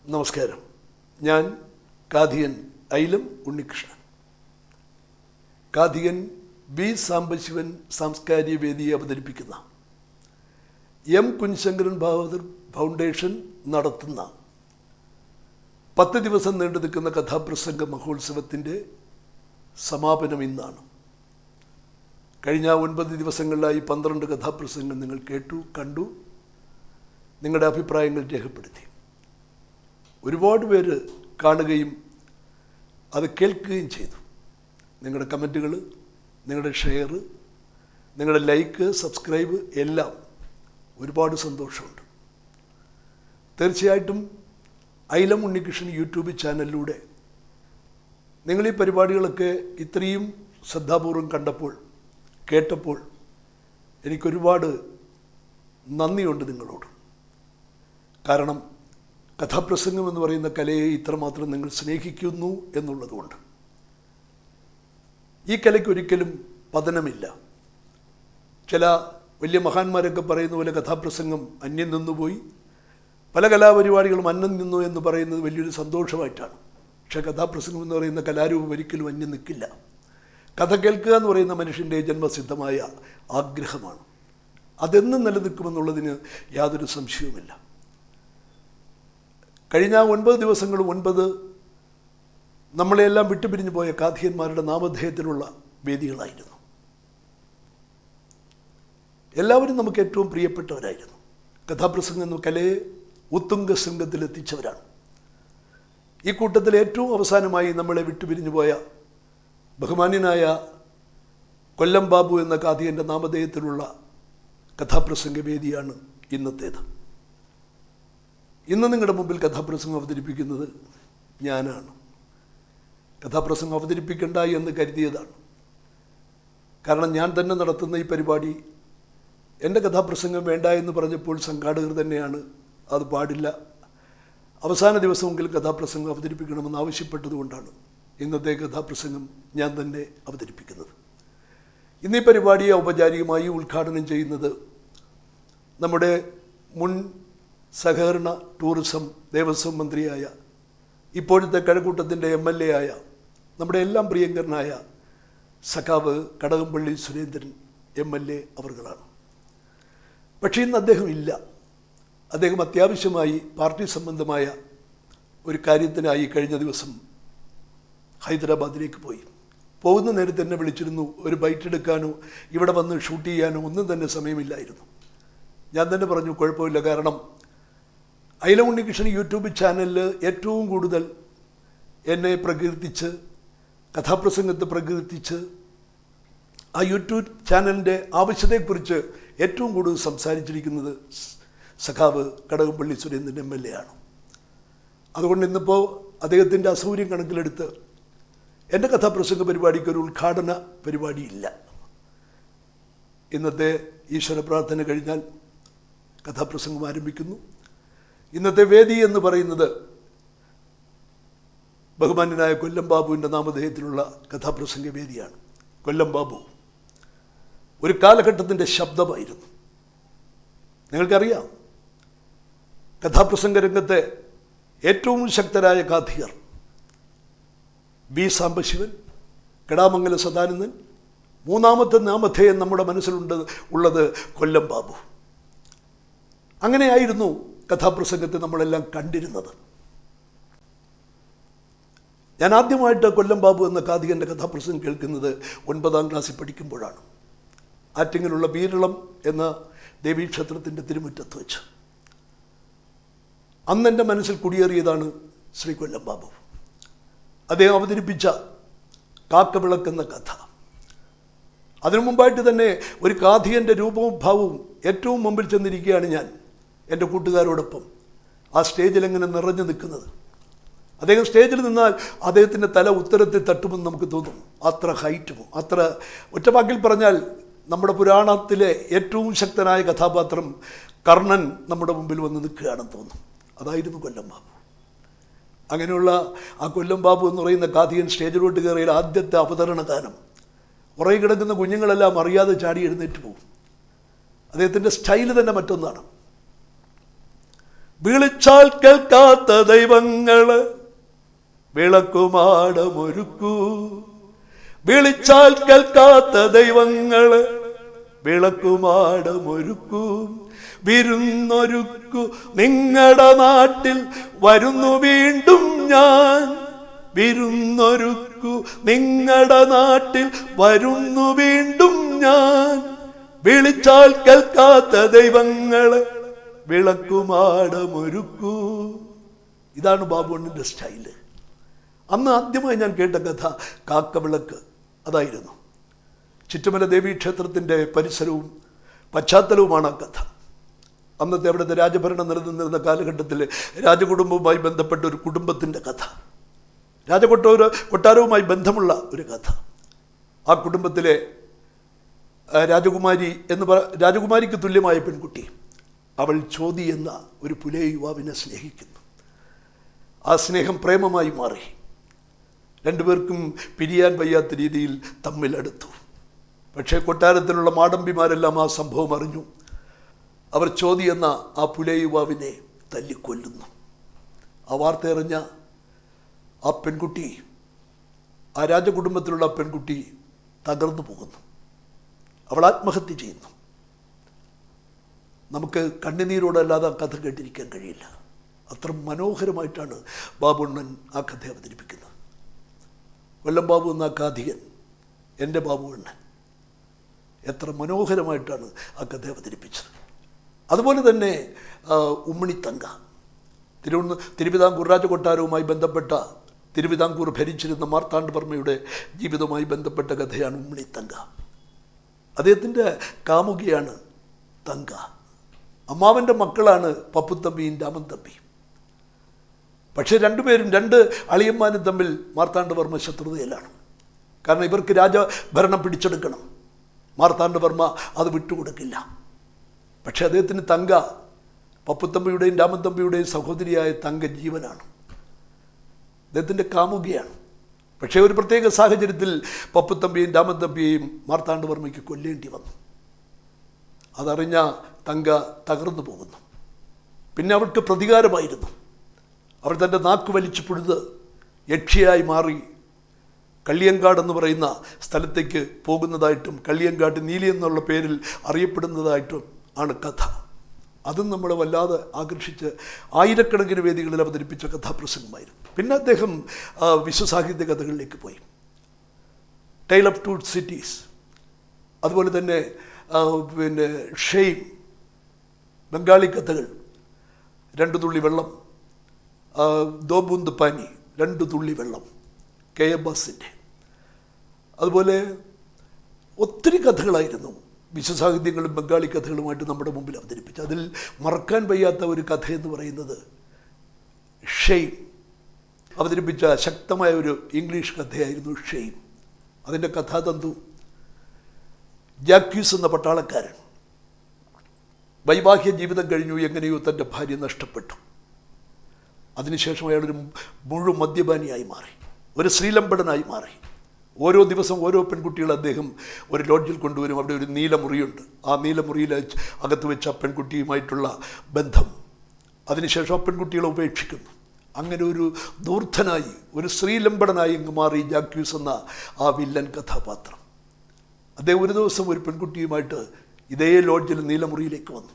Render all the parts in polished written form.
നമസ്കാരം. ഞാൻ കാഥികൻ ഐലം ഉണ്ണികൃഷ്ണൻ. കാഥികൻ ബി സാംബശിവൻ സാംസ്കാരിക വേദിയെ അവതരിപ്പിക്കുന്ന എം കുഞ്ഞശങ്കരൻ ഭാഗവതർ ഫൗണ്ടേഷൻ നടത്തുന്ന 10 ദിവസം നീണ്ടു നിൽക്കുന്ന കഥാപ്രസംഗ മഹോത്സവത്തിൻ്റെ സമാപനം ഇന്നാണ്. കഴിഞ്ഞ 9 ദിവസങ്ങളിലായി 12 കഥാപ്രസംഗം നിങ്ങൾ കേട്ടു, കണ്ടു, നിങ്ങളുടെ അഭിപ്രായങ്ങൾ രേഖപ്പെടുത്തി. ഒരുപാട് പേര് കാണുകയും അത് കേൾക്കുകയും ചെയ്തു. നിങ്ങളുടെ കമൻറ്റുകൾ, നിങ്ങളുടെ ഷെയർ, നിങ്ങളുടെ ലൈക്ക്, സബ്സ്ക്രൈബ് എല്ലാം ഒരുപാട് സന്തോഷമുണ്ട്. തീർച്ചയായിട്ടും ഐലം ഉണ്ണികൃഷ്ണൻ യൂട്യൂബ് ചാനലിലൂടെ നിങ്ങൾ ഈ പരിപാടികളൊക്കെ ഇത്രയും ശ്രദ്ധാപൂർവം കണ്ടപ്പോൾ, കേട്ടപ്പോൾ എനിക്കൊരുപാട് നന്ദിയുണ്ട് നിങ്ങളോട്. കാരണം കഥാപ്രസംഗം എന്ന് പറയുന്ന കലയെ ഇത്രമാത്രം നിങ്ങൾ സ്നേഹിക്കുന്നു എന്നുള്ളതുകൊണ്ട്. ഈ കലയ്ക്ക് ഒരിക്കലും പതനമില്ല. ചില വലിയ മഹാന്മാരൊക്കെ പറയുന്ന പോലെ കഥാപ്രസംഗം അന്യം നിന്നുപോയി, പല കലാപരിപാടികളും അന്യം നിന്നു എന്ന് പറയുന്നത് വലിയൊരു സന്തോഷമായിട്ടാണ്. പക്ഷേ കഥാപ്രസംഗം എന്ന് പറയുന്ന കലാരൂപം ഒരിക്കലും അന്യം നിൽക്കില്ല. കഥ കേൾക്കുക എന്ന് പറയുന്ന മനുഷ്യൻ്റെ ജന്മസിദ്ധമായ ആഗ്രഹമാണ്. അതെന്നും നിലനിൽക്കുമെന്നുള്ളതിന് യാതൊരു സംശയവുമില്ല. കഴിഞ്ഞ 9 ദിവസങ്ങളും 9 നമ്മളെല്ലാം വിട്ടുപിരിഞ്ഞു പോയ കാഥികന്മാരുടെ നാമധേയത്തിലുള്ള വേദികളായിരുന്നു. എല്ലാവരും നമുക്ക് ഏറ്റവും പ്രിയപ്പെട്ടവരായിരുന്നു. കഥാപ്രസംഗം എന്ന കലയെ ഉത്തുംഗ ശൃംഗത്തിലെത്തിച്ചവരാണ്. ഈ കൂട്ടത്തിൽ ഏറ്റവും അവസാനമായി നമ്മളെ വിട്ടുപിരിഞ്ഞു പോയ ബഹുമാന്യനായ കൊല്ലം ബാബു എന്ന കാഥികൻ്റെ നാമധേയത്തിലുള്ള കഥാപ്രസംഗ വേദിയാണ് ഇന്നത്തേത്. ഇന്ന് നിങ്ങളുടെ മുമ്പിൽ കഥാപ്രസംഗം അവതരിപ്പിക്കുന്നത് ഞാനാണ്. കഥാപ്രസംഗം അവതരിപ്പിക്കണ്ട എന്ന് കരുതിയതാണ്. കാരണം ഞാൻ തന്നെ നടത്തുന്ന ഈ പരിപാടി എൻ്റെ കഥാപ്രസംഗം വേണ്ട എന്ന് പറഞ്ഞപ്പോൾ സംഘാടകർ തന്നെയാണ് അത് പാടില്ല, അവസാന ദിവസമെങ്കിലും കഥാപ്രസംഗം അവതരിപ്പിക്കണമെന്ന് ആവശ്യപ്പെട്ടതുകൊണ്ടാണ് ഇന്നത്തെ കഥാപ്രസംഗം ഞാൻ തന്നെ അവതരിപ്പിക്കുന്നത്. ഇന്നീ പരിപാടിയെ ഔപചാരികമായി ഉദ്ഘാടനം ചെയ്യുന്നത് നമ്മുടെ മുൻ സഹകരണ ടൂറിസം ദേവസ്വം മന്ത്രിയായ, ഇപ്പോഴത്തെ കഴക്കൂട്ടത്തിൻ്റെ MLA ആയ, നമ്മുടെ എല്ലാം പ്രിയങ്കരനായ സഖാവ് കടകംപള്ളി സുരേന്ദ്രൻ MLA അവർകളാണ്. പക്ഷേ ഇന്ന് അദ്ദേഹം ഇല്ല. അദ്ദേഹം അത്യാവശ്യമായി പാർട്ടി സംബന്ധമായ ഒരു കാര്യത്തിനായി കഴിഞ്ഞ ദിവസം ഹൈദരാബാദിലേക്ക് പോയി. പോകുന്ന നേരത്തെ എന്നെ വിളിച്ചിരുന്നു. ഒരു ബൈറ്റ് എടുക്കാനോ ഇവിടെ വന്ന് ഷൂട്ട് ചെയ്യാനോ ഒന്നും തന്നെ സമയമില്ലായിരുന്നു. ഞാൻ തന്നെ പറഞ്ഞു കുഴപ്പമില്ല, കാരണം ഐലം ഉണ്ണികൃഷ്ണൻ യൂട്യൂബ് ചാനലിൽ ഏറ്റവും കൂടുതൽ എന്നെ പ്രകീർത്തിച്ച്, കഥാപ്രസംഗത്തെ പ്രകീർത്തിച്ച്, ആ യൂട്യൂബ് ചാനലിൻ്റെ ആവശ്യത്തെക്കുറിച്ച് ഏറ്റവും കൂടുതൽ സംസാരിച്ചിരിക്കുന്നത് സഖാവ് കടകംപള്ളി സുരേന്ദ്രൻ MLA ആണ്. അതുകൊണ്ട് ഇന്നിപ്പോൾ അദ്ദേഹത്തിൻ്റെ അസൗകര്യം കണക്കിലെടുത്ത് എൻ്റെ കഥാപ്രസംഗ പരിപാടിക്ക് ഒരു ഉദ്ഘാടന പരിപാടിയില്ല. ഇന്നത്തെ ഈശ്വര പ്രാർത്ഥന കഴിഞ്ഞാൽ കഥാപ്രസംഗം ആരംഭിക്കുന്നു. ഇന്നത്തെ വേദി എന്ന് പറയുന്നത് ബഹുമാന്യനായ കൊല്ലം ബാബുവിൻ്റെ നാമധേയത്തിലുള്ള കഥാപ്രസംഗ വേദിയാണ്. കൊല്ലം ബാബു ഒരു കാലഘട്ടത്തിൻ്റെ ശബ്ദമായിരുന്നു. നിങ്ങൾക്കറിയാം, കഥാപ്രസംഗ രംഗത്തെ ഏറ്റവും ശക്തരായ കാഥികർ ബി സാംബശിവൻ, കെടാമംഗല സദാനന്ദൻ, മൂന്നാമത്തെ നാമധേയം നമ്മുടെ മനസ്സിലുള്ളത് കൊല്ലം ബാബു. അങ്ങനെയായിരുന്നു കഥാപ്രസംഗത്തെ നമ്മളെല്ലാം കണ്ടിരുന്നത്. ഞാൻ ആദ്യമായിട്ട് കൊല്ലം ബാബു എന്ന കാഥികൻ്റെ കഥാപ്രസംഗം കേൾക്കുന്നത് 9ാം ക്ലാസ്സിൽ പഠിക്കുമ്പോഴാണ്. ആറ്റിങ്ങലുള്ള ബീരളം എന്ന ദേവീക്ഷേത്രത്തിൻ്റെ തിരുമുറ്റത്ത് വെച്ച്. അന്ന് എൻ്റെ മനസ്സിൽ കുടിയേറിയതാണ് ശ്രീ കൊല്ലം ബാബു. അദ്ദേഹം അവതരിപ്പിച്ച കാക്കവിളക്കെന്ന കഥ. അതിനു മുമ്പായിട്ട് തന്നെ ഒരു കാഥികൻ്റെ രൂപവും ഭാവവും ഏറ്റവും മുമ്പിൽ ചെന്നിരിക്കുകയാണ് ഞാൻ എൻ്റെ കൂട്ടുകാരോടൊപ്പം. ആ സ്റ്റേജിൽ എങ്ങനെ നിറഞ്ഞു നിൽക്കുന്നത്. അദ്ദേഹം സ്റ്റേജിൽ നിന്നാൽ അദ്ദേഹത്തിൻ്റെ തല ഉത്തരത്തിൽ തട്ടുമെന്ന് നമുക്ക് തോന്നും. അത്ര ഹൈറ്റും, അത്ര ഒറ്റവാക്കിൽ പറഞ്ഞാൽ നമ്മുടെ പുരാണത്തിലെ ഏറ്റവും ശക്തനായ കഥാപാത്രം കർണൻ നമ്മുടെ മുമ്പിൽ വന്ന് നിൽക്കുകയാണെന്ന് തോന്നും. അതായിരുന്നു കൊല്ലം ബാബു. അങ്ങനെയുള്ള ആ കൊല്ലം ബാബു എന്ന് പറയുന്ന കാഥികൻ സ്റ്റേജിലോട്ട് കയറിയ ആദ്യത്തെ അവതരണ ഗാനം ഉറങ്ങി കിടക്കുന്ന കുഞ്ഞുങ്ങളെല്ലാം അറിയാതെ ചാടി എഴുന്നേറ്റ് പോകും. അദ്ദേഹത്തിൻ്റെ സ്റ്റൈല് തന്നെ മറ്റൊന്നാണ്. വിളിച്ചാൽ കേൾക്കാത്ത ദൈവങ്ങള് വിളക്കുമാടമൊരുക്കൂ. വിളിച്ചാൽ കേൾക്കാത്ത ദൈവങ്ങള് വിളക്കുമാടമൊരുക്കൂ. വിരുന്നൊരുക്കു നിങ്ങളുടെ നാട്ടിൽ വരുന്നു വീണ്ടും ഞാൻ. വിരുന്നൊരുക്കു നിങ്ങളുടെ നാട്ടിൽ വരുന്നു വീണ്ടും ഞാൻ. വിളിച്ചാൽ കേൾക്കാത്ത ദൈവങ്ങളെ വിളക്കുമാടമൊരുക്കൂ. ഇതാണ് ബാബുണ്ണന്റെ സ്റ്റൈല്. അന്ന് ആദ്യമായി ഞാൻ കേട്ട കഥ കാക്കവിളക്ക്. അതായിരുന്നു ചിറ്റുമല ദേവീക്ഷേത്രത്തിൻ്റെ പരിസരവും പശ്ചാത്തലവുമാണ് ആ കഥ. അന്നത്തെ അവിടുത്തെ രാജഭരണം നിലനിന്നിരുന്ന കാലഘട്ടത്തിൽ രാജകുടുംബവുമായി ബന്ധപ്പെട്ട ഒരു കുടുംബത്തിൻ്റെ കഥ, കൊട്ടാരവുമായി ബന്ധമുള്ള ഒരു കഥ. ആ കുടുംബത്തിലെ രാജകുമാരിക്ക് തുല്യമായ പെൺകുട്ടി, അവൾ ചോതി എന്ന ഒരു പുലയ യുവാവിനെ സ്നേഹിക്കുന്നു. ആ സ്നേഹം പ്രേമമായി മാറി. രണ്ടുപേർക്കും പിരിയാൻ വയ്യാത്ത രീതിയിൽ തമ്മിലടുത്തു. പക്ഷേ കൊട്ടാരത്തിലുള്ള മാടമ്പിമാരെല്ലാം ആ സംഭവം അറിഞ്ഞു. അവർ ചോതി എന്ന ആ പുലയ യുവാവിനെ തല്ലിക്കൊല്ലുന്നു. ആ വാർത്ത അറിഞ്ഞ ആ പെൺകുട്ടി, ആ രാജകുടുംബത്തിലുള്ള ആ പെൺകുട്ടി തകർന്നു പോകുന്നു. അവൾ ആത്മഹത്യ ചെയ്യുന്നു. നമുക്ക് കണ്ണുനീരോടല്ലാതെ ആ കഥ കേട്ടിരിക്കാൻ കഴിയില്ല. അത്ര മനോഹരമായിട്ടാണ് ബാബുണ്ണൻ ആ കഥ അവതരിപ്പിക്കുന്നത്. കൊല്ലം ബാബു എന്ന ആ കാഥികൻ, എൻ്റെ ബാബുണ്ണൻ, എത്ര മനോഹരമായിട്ടാണ് ആ കഥ അവതരിപ്പിച്ചത്. അതുപോലെ തന്നെ ഉമ്മണിത്തങ്ക, തിരുവിതാംകൂർ രാജകൊട്ടാരവുമായി ബന്ധപ്പെട്ട, തിരുവിതാംകൂർ ഭരിച്ചിരുന്ന മാർത്താണ്ഡവർമ്മയുടെ ജീവിതവുമായി ബന്ധപ്പെട്ട കഥയാണ് ഉമ്മണിത്തങ്ക. അദ്ദേഹത്തിൻ്റെ കാമുകിയാണ് തങ്ക. അമ്മാവൻ്റെ മക്കളാണ് പപ്പുത്തമ്പിയും രാമൻതമ്പിയും. പക്ഷേ രണ്ടുപേരും, രണ്ട് അളിയന്മാരും തമ്മിൽ മാർത്താണ്ഡവർമ്മ ശത്രുതയിലാണ്. കാരണം ഇവർക്ക് രാജഭരണം പിടിച്ചെടുക്കണം. മാർത്താണ്ഡവർമ്മ അത് വിട്ടുകൊടുക്കില്ല. പക്ഷേ അദ്ദേഹത്തിന് തങ്ക, പപ്പുത്തമ്പിയുടെയും രാമൻതമ്പിയുടെയും സഹോദരിയായ തങ്ക ജീവനാണ്. അദ്ദേഹത്തിൻ്റെ കാമുകിയാണ്. പക്ഷേ ഒരു പ്രത്യേക സാഹചര്യത്തിൽ പപ്പുത്തമ്പിയെയും രാമൻതമ്പിയെയും മാർത്താണ്ഡവർമ്മയ്ക്ക് കൊല്ലേണ്ടി വന്നു. അതറിഞ്ഞ തങ്ക തകർന്നു പോകുന്നു. പിന്നെ അവൾക്ക് പ്രതികാരമായിരുന്നു. അവൾ തൻ്റെ നാക്ക് വലിച്ചു പുഴുത് യക്ഷിയായി മാറി കള്ളിയങ്കാട് എന്ന് പറയുന്ന സ്ഥലത്തേക്ക് പോകുന്നതായിട്ടും കള്ളിയങ്കാട്ട് നീലി എന്നുള്ള പേരിൽ അറിയപ്പെടുന്നതായിട്ടും ആണ് കഥ. അതും നമ്മളെ വല്ലാതെ ആകർഷിച്ച് ആയിരക്കണക്കിന് വേദികളിൽ അവതരിപ്പിച്ച കഥാപ്രസംഗമായിരുന്നു. പിന്നെ അദ്ദേഹം വിശ്വസാഹിത്യ കഥകളിലേക്ക് പോയി. ടൈൽ ഓഫ് ടു സിറ്റീസ്, അതുപോലെ തന്നെ പിന്നെ ഷെയ്ം, ബംഗാളി കഥകൾ, രണ്ട് തുള്ളി വെള്ളം, ദോബൂന്ത് പാനി, രണ്ട് തുള്ളി വെള്ളം, കെ അബ്ബാസിൻ്റെ, അതുപോലെ ഒത്തിരി കഥകളായിരുന്നു വിശ്വസാഹിത്യങ്ങളും ബംഗാളി കഥകളുമായിട്ട് നമ്മുടെ മുമ്പിൽ അവതരിപ്പിച്ചു. അതിൽ മറക്കാൻ വയ്യാത്ത ഒരു കഥ എന്ന് പറയുന്നത് ഷെയ്ം അവതരിപ്പിച്ച ശക്തമായ ഒരു ഇംഗ്ലീഷ് കഥയായിരുന്നു ഷെയ്ം. അതിൻ്റെ കഥാതന്തു, ജാക്യൂസ് എന്ന പട്ടാളക്കാരൻ വൈവാഹിക ജീവിതം കഴിഞ്ഞു, എങ്ങനെയോ തൻ്റെ ഭാര്യ നഷ്ടപ്പെട്ടു. അതിനുശേഷം അയാളൊരു മുഴു മദ്യപാനിയായി മാറി, ഒരു ശ്രീലമ്പടനായി മാറി. ഓരോ ദിവസം ഓരോ പെൺകുട്ടികൾ അദ്ദേഹം ഒരു ലോഡ്ജിൽ കൊണ്ടുവരും. അവിടെ ഒരു നീലമുറിയുണ്ട്. ആ നീലമുറിയിൽ അകത്ത് വെച്ച പെൺകുട്ടിയുമായിട്ടുള്ള ബന്ധം. അതിനുശേഷം ആ പെൺകുട്ടികളെ ഉപേക്ഷിക്കുന്നു. അങ്ങനെ ഒരു ദൂർത്തനായി, ഒരു ശ്രീലമ്പടനായി അങ്ങ് മാറി ജാക്യൂസ് എന്ന ആ വില്ലൻ കഥാപാത്രം. അദ്ദേഹം ഒരു ദിവസം ഒരു പെൺകുട്ടിയുമായിട്ട് ഇതേ ലോഡ്ജിൽ നീലമുറിയിലേക്ക് വന്നു.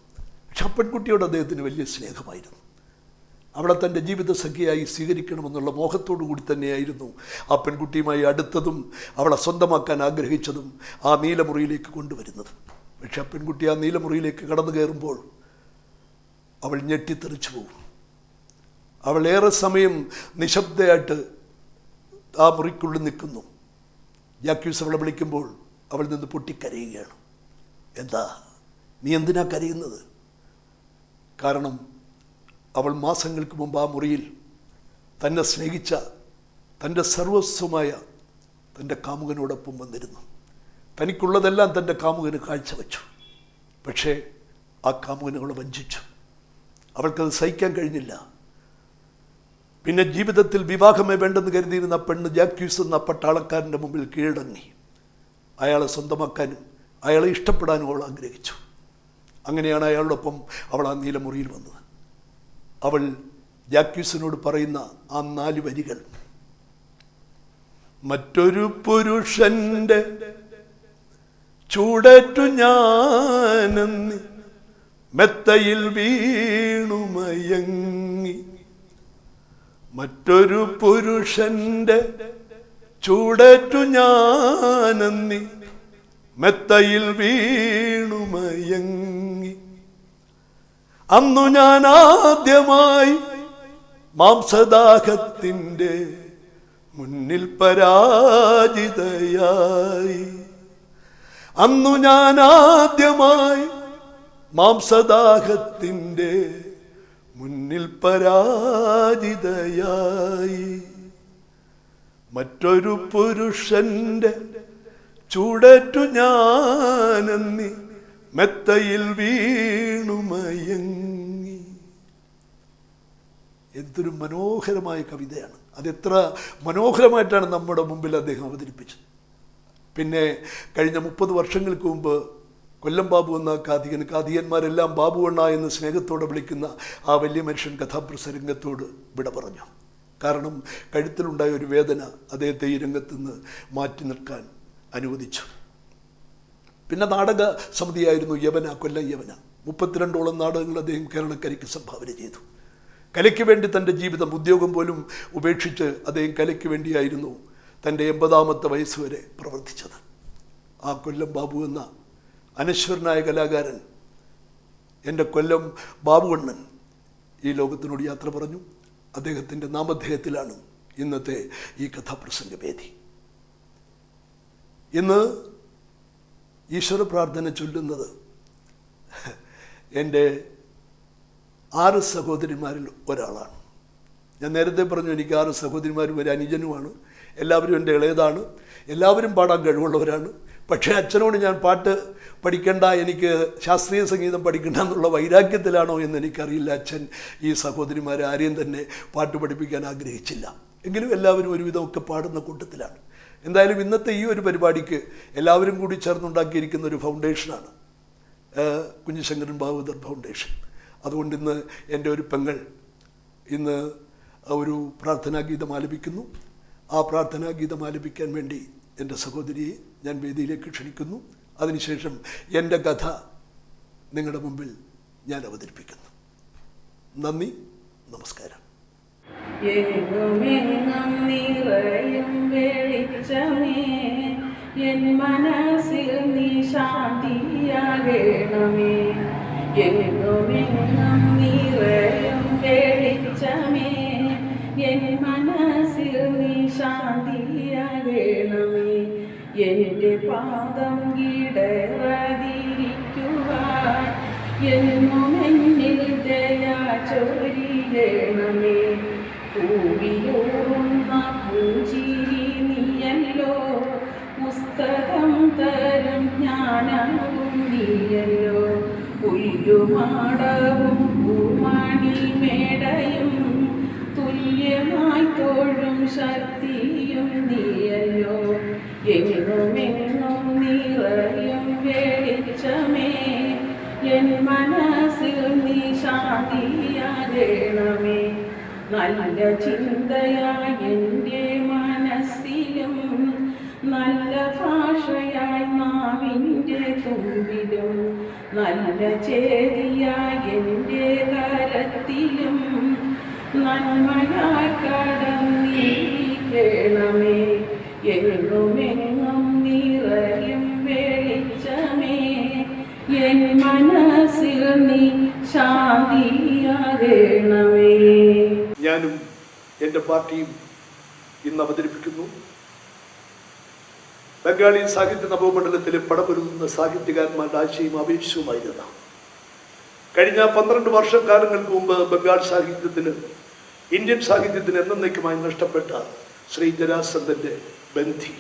പക്ഷെ ആ പെൺകുട്ടിയോട് അദ്ദേഹത്തിന് വലിയ സ്നേഹമായിരുന്നു. അവളെ തൻ്റെ ജീവിത സഖിയായി സ്വീകരിക്കണമെന്നുള്ള മോഹത്തോടു കൂടി തന്നെയായിരുന്നു ആ പെൺകുട്ടിയുമായി അടുത്തതും അവളെ സ്വന്തമാക്കാൻ ആഗ്രഹിച്ചതും ആ നീലമുറിയിലേക്ക് കൊണ്ടുവരുന്നത്. പക്ഷെ ആ പെൺകുട്ടി ആ നീലമുറിയിലേക്ക് കടന്നു കയറുമ്പോൾ അവൾ ഞെട്ടിത്തെറിച്ചു പോകും. അവൾ ഏറെ സമയം നിശബ്ദയായിട്ട് ആ മുറിക്കുള്ളിൽ നിൽക്കുന്നു. ജാക്യൂസ് അവളെ വിളിക്കുമ്പോൾ അവൾ നിന്ന് പൊട്ടിക്കരയുകയാണ്. എന്താ, നീ എന്തിനാ കരയുന്നത്? കാരണം അവൾ മാസങ്ങൾക്ക് മുമ്പ് ആ മുറിയിൽ തന്നെ സ്നേഹിച്ച, തൻ്റെ സർവസ്വമായ തൻ്റെ കാമുകനോടൊപ്പം വന്നിരുന്നു. തനിക്കുള്ളതെല്ലാം തൻ്റെ കാമുകന് കാഴ്ചവെച്ചു. പക്ഷേ ആ കാമുകനെ അവളെ വഞ്ചിച്ചു. അവൾക്കത് സഹിക്കാൻ കഴിഞ്ഞില്ല. പിന്നെ ജീവിതത്തിൽ വിവാഹമേ വേണ്ടെന്ന് കരുതിയിരുന്ന പെണ്ണ് ജാക്യൂസ് എന്ന പട്ടാളക്കാരൻ്റെ മുമ്പിൽ കീഴടങ്ങി. അയാളെ സ്വന്തമാക്കാനും അയാളെ ഇഷ്ടപ്പെടാനും അവൾ ആഗ്രഹിച്ചു. അങ്ങനെയാണ് അയാളോടൊപ്പം അവൾ ആ നീലമുറിയിൽ വന്നത്. അവൾ ജാക്യൂസിനോട് പറയുന്ന ആ 4 വരികൾ. മറ്റൊരു പുരുഷന്റെ ചൂടേറ്റു ഞാനെന്നി മെത്തയിൽ വീണുമയങ്ങി. മറ്റൊരു പുരുഷന്റെ ചൂടേറ്റു ഞാനെന്നി മെത്തയിൽ വീണുമയങ്ങി. അന്നു ഞാൻ ആദ്യമായി മാംസദാഹത്തിൻ്റെ മുന്നിൽ പരാജിതയായി. അന്നു ഞാൻ ആദ്യമായി മാംസദാഹത്തിൻ്റെ മുന്നിൽ പരാജിതയായി. മറ്റൊരു പുരുഷന്റെ ചൂടേറ്റു ഞാനെന്നി മെത്തയിൽ വീണുമയങ്ങി. എന്തൊരു മനോഹരമായ കവിതയാണ്. അതെത്ര മനോഹരമായിട്ടാണ് നമ്മുടെ മുമ്പിൽ അദ്ദേഹം അവതരിപ്പിച്ചത്. പിന്നെ കഴിഞ്ഞ 30 വർഷങ്ങൾക്ക് മുമ്പ് കൊല്ലം ബാബു എന്ന കാതികന്മാരെല്ലാം ബാബുവണ്ണ എന്ന് സ്നേഹത്തോടെ വിളിക്കുന്ന ആ വലിയ മനുഷ്യൻ കഥാപ്രസംഗത്തോട് വിട പറഞ്ഞു. കാരണം കഴുത്തിലുണ്ടായ ഒരു വേദന അദ്ദേഹത്തെ ഈ രംഗത്ത് നിന്ന് മാറ്റി നിൽക്കാൻ അനുവദിച്ചു. പിന്നെ നാടക സമിതിയായിരുന്നു യവന, കൊല്ലം യവന. 32ഓളം നാടകങ്ങൾ അദ്ദേഹം കേരളക്കരയ്ക്ക് സംഭാവന ചെയ്തു. കലയ്ക്ക് വേണ്ടി തൻ്റെ ജീവിതം, ഉദ്യോഗം പോലും ഉപേക്ഷിച്ച് അദ്ദേഹം കലയ്ക്ക് വേണ്ടിയായിരുന്നു തൻ്റെ 80ാമത്തെ വയസ്സ് വരെ പ്രവർത്തിച്ചത്. ആ കൊല്ലം ബാബു എന്ന അനശ്വരനായ കലാകാരൻ, എൻ്റെ കൊല്ലം ബാബുവണ്ണൻ, ഈ ലോകത്തിനോട് യാത്ര പറഞ്ഞു. അദ്ദേഹത്തിൻ്റെ നാമധേയത്തിലാണ് ഇന്നത്തെ ഈ കഥാപ്രസംഗവേദി. ഇന്ന് ഈശ്വര പ്രാർത്ഥന ചൊല്ലുന്നത് എൻ്റെ 6 സഹോദരിമാരിൽ ഒരാളാണ്. ഞാൻ നേരത്തെ പറഞ്ഞു എനിക്ക് 6 സഹോദരിമാരും ഒരു അനുജനുമാണ്. എല്ലാവരും എൻ്റെ ഇളയതാണ്. എല്ലാവരും പാടാൻ കഴിവുള്ളവരാണ്. പക്ഷേ അച്ഛനോട് ഞാൻ പാട്ട് പഠിക്കേണ്ട, എനിക്ക് ശാസ്ത്രീയ സംഗീതം പഠിക്കേണ്ട എന്നുള്ള വൈരാഗ്യത്തിലാണോ എന്ന് എനിക്കറിയില്ല. അച്ഛൻ ഈ സഹോദരിമാരെ ആരെയും തന്നെ പാട്ട് പഠിപ്പിക്കാൻ ആഗ്രഹിച്ചില്ല. എങ്കിലും എല്ലാവരും ഒരുവിധമൊക്കെ പാടുന്ന കൂട്ടത്തിലാണ്. എന്തായാലും ഇന്നത്തെ ഈ ഒരു പരിപാടിക്ക് എല്ലാവരും കൂടി ചേർന്നുണ്ടാക്കിയിരിക്കുന്ന ഒരു ഫൗണ്ടേഷനാണ് കുഞ്ഞിശങ്കരൻ ഭാഗവതർ ഫൗണ്ടേഷൻ. അതുകൊണ്ട് ഇന്ന് എൻ്റെ ഒരു പെങ്ങൾ ഇന്ന് ഒരു പ്രാർത്ഥനാഗീതം ആലപിക്കുന്നു. ആ പ്രാർത്ഥനാഗീതം ആലപിക്കാൻ വേണ്ടി എൻ്റെ സഹോദരിയെ ഞാൻ വേദിയിലേക്ക് ക്ഷണിക്കുന്നു. അതിനുശേഷം എൻ്റെ കഥ നിങ്ങളുടെ മുമ്പിൽ ഞാൻ അവതരിപ്പിക്കുന്നു. നന്ദി, നമസ്കാരം. എങ്ങുമെങ്ങും നിറയും വെളിച്ചമേ, എൻ മനസ്സിൽ നീ ശാന്തിയാകണമേ. എങ്ങുമെങ്ങും നിറയും വെളിച്ചമേ, എൻ മനസ്സിൽ നീ ശാന്തിയാകണമേ. എൻ്റെ പാദം ഇടറാതിരിക്കുവാൻ എന്നും എന്നിൽ ദയാ ചൊരിയണമേ. പൂവിലൂറുന്ന പൂഞ്ചിരി നീയല്ലോ, പുസ്തകം തരും ജ്ഞാനവും നീയല്ലോ. പുല്ലുമാടവും പൂമണി മേടയും തുല്യമായി തോഴും ശക്തിയും നീയല്ലോ. എങ്ങുമെങ്ങും നിറയും വെളിച്ചമേ, എൻ മനസ്സിൽ നീ ശാന്തിയാകണമേ. നല്ല ചിന്തയായി എൻ്റെ മനസ്സിലും, നല്ല ഭാഷയായി നാവിൻ്റെ തുമ്പിലും, നല്ല ചേരിയായി എൻ്റെ കരത്തിലും, നന്മയായി കടന്നിരിക്കണമേ. എങ്ങുമെങ്ങും നിറയും വെളിച്ചമേ, എൻ മനസ്സിൽ നീ ശാന്തിയാകണമേ. ഞാനും എൻ്റെ പാർട്ടിയും ഇന്ന് അവതരിപ്പിക്കുന്നു ബംഗാളി സാഹിത്യ നവമണ്ഡലത്തിലെ പടപൊരുന്ന സാഹിത്യകാരന്മാരുടെ ആശയും ആവേശവുമായിരുന്ന, കഴിഞ്ഞ 12 വർഷക്കാലങ്ങൾക്ക് മുമ്പ് ബംഗാൾ സാഹിത്യത്തിന്, ഇന്ത്യൻ സാഹിത്യത്തിന് എന്നേക്കുമായി നഷ്ടപ്പെട്ട ശ്രീ ജരാസന്ധൻ്റെ ബന്ധി.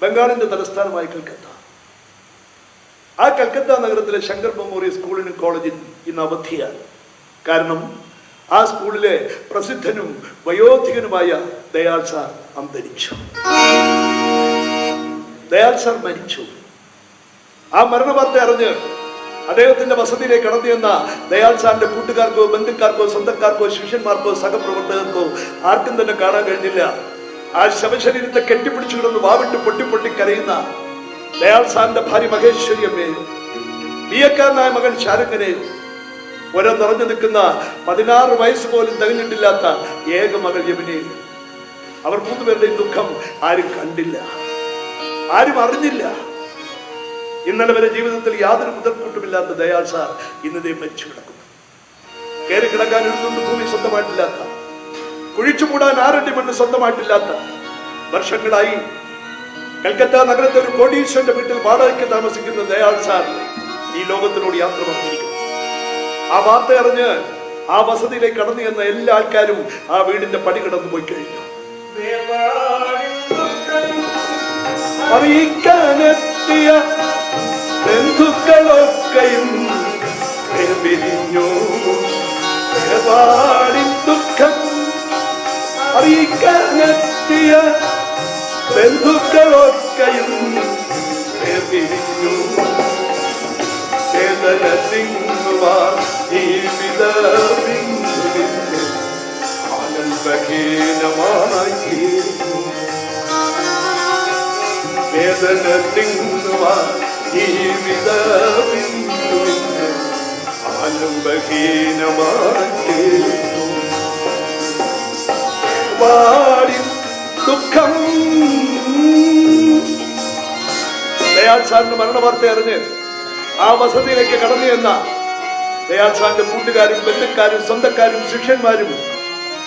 ബംഗാളിൻ്റെ തലസ്ഥാനമായ കൽക്കത്ത. ആ കൽക്കത്ത നഗരത്തിലെ ശങ്കർ മെമ്മോറിയൽ സ്കൂളിനും കോളേജിനും ഇന്ന് അവധിയാണ്. കാരണം ആ സ്കൂളിലെ പ്രസിദ്ധനും വയോധികനുമായ ദയാൽ സാർ അന്തരിച്ചു. ദയാൽ സാർ മരിച്ചു. ആ മരണവാർത്ത അറിഞ്ഞ് അദ്ദേഹത്തിന്റെ വസതിയിലേക്ക് കടന്നു ചെന്ന ദയാൽ സാറിന്റെ കൂട്ടുകാർക്കോ ബന്ധുക്കാർക്കോ സ്വന്തക്കാർക്കോ ശിഷ്യന്മാർക്കോ സഹപ്രവർത്തകർക്കോ ആർക്കും തന്നെ കാണാൻ കഴിഞ്ഞില്ല. ആ ശവശരീരത്തെ കെട്ടിപ്പിടിച്ചു കിടന്ന് വാവിട്ട് പൊട്ടി കരയുന്ന ദയാൽ സാറിന്റെ ഭാര്യ മഹേശ്വരി അമ്മയെയും ബിയക്കാരനായ മകൻ ശാരംഗനെയും ഒരേ നിറഞ്ഞു നിൽക്കുന്ന 16 വയസ്സ് പോലും തികഞ്ഞിട്ടില്ലാത്ത ഏക മകൾ യമുനയും, അവർ 3 പേരുടെയും ദുഃഖം ആരും കണ്ടില്ല, ആരും അറിഞ്ഞില്ല. ഇന്നലെ വരെ ജീവിതത്തിൽ യാതൊരു മുതൽക്കൂട്ടുമില്ലാത്ത ദയാൽ സാർ ഇന്നതേ മരിച്ചു കിടക്കുന്നു. കയറി കിടക്കാൻ ഒരു തുണ്ട് ഭൂമി സ്വന്തമായിട്ടില്ലാത്ത, കുഴിച്ചു മൂടാൻ 6 അടി മണ്ണ് സ്വന്തമായിട്ടില്ലാത്ത, വർഷങ്ങളായി കൽക്കത്ത നഗരത്തെ ഒരു കോടീശ്വരന്റെ വീട്ടിൽ വാടകയ്ക്ക് താമസിക്കുന്ന ദയാൽ സാർ ഈ ലോകത്തിനോട് യാത്ര പറഞ്ഞിരിക്കുന്നു. ആ വാർത്ത അറിഞ്ഞ് ആ വസതിയിലേക്ക് കടന്നു ചെന്ന എല്ലാ ആൾക്കാരും ആ വീടിന്റെ പടി കടന്നു പോയി കഴിഞ്ഞു. അറിയിക്കാനെത്തിയ ബന്ധുക്കളൊക്കെയും പിരിഞ്ഞു. ദുഃഖം അറിയിക്കാനെത്തിയ ബന്ധുക്കളൊക്കെയും പിരിഞ്ഞു. വേദന തിങ്ങുവാൻ ജീവിത ബിന്ദുവിന്റെ ആനന്ദഹീനമായി. വേദന തിങ്ങുവാൻ ജീവിത ബിന്ദുവിന്റെ ആനന്ദഹീനമായി. വാടി ദുഃഖം. ദയാൽ സാറിന്റെ മരണ വാർത്ത അറിഞ്ഞ് ആ വസതിയിലേക്ക് കടന്നു ചെന്ന ദയാൽ സാറിന്റെ കൂട്ടുകാരും ബന്ധുക്കാരും സ്വന്തക്കാരും ശിഷ്യന്മാരും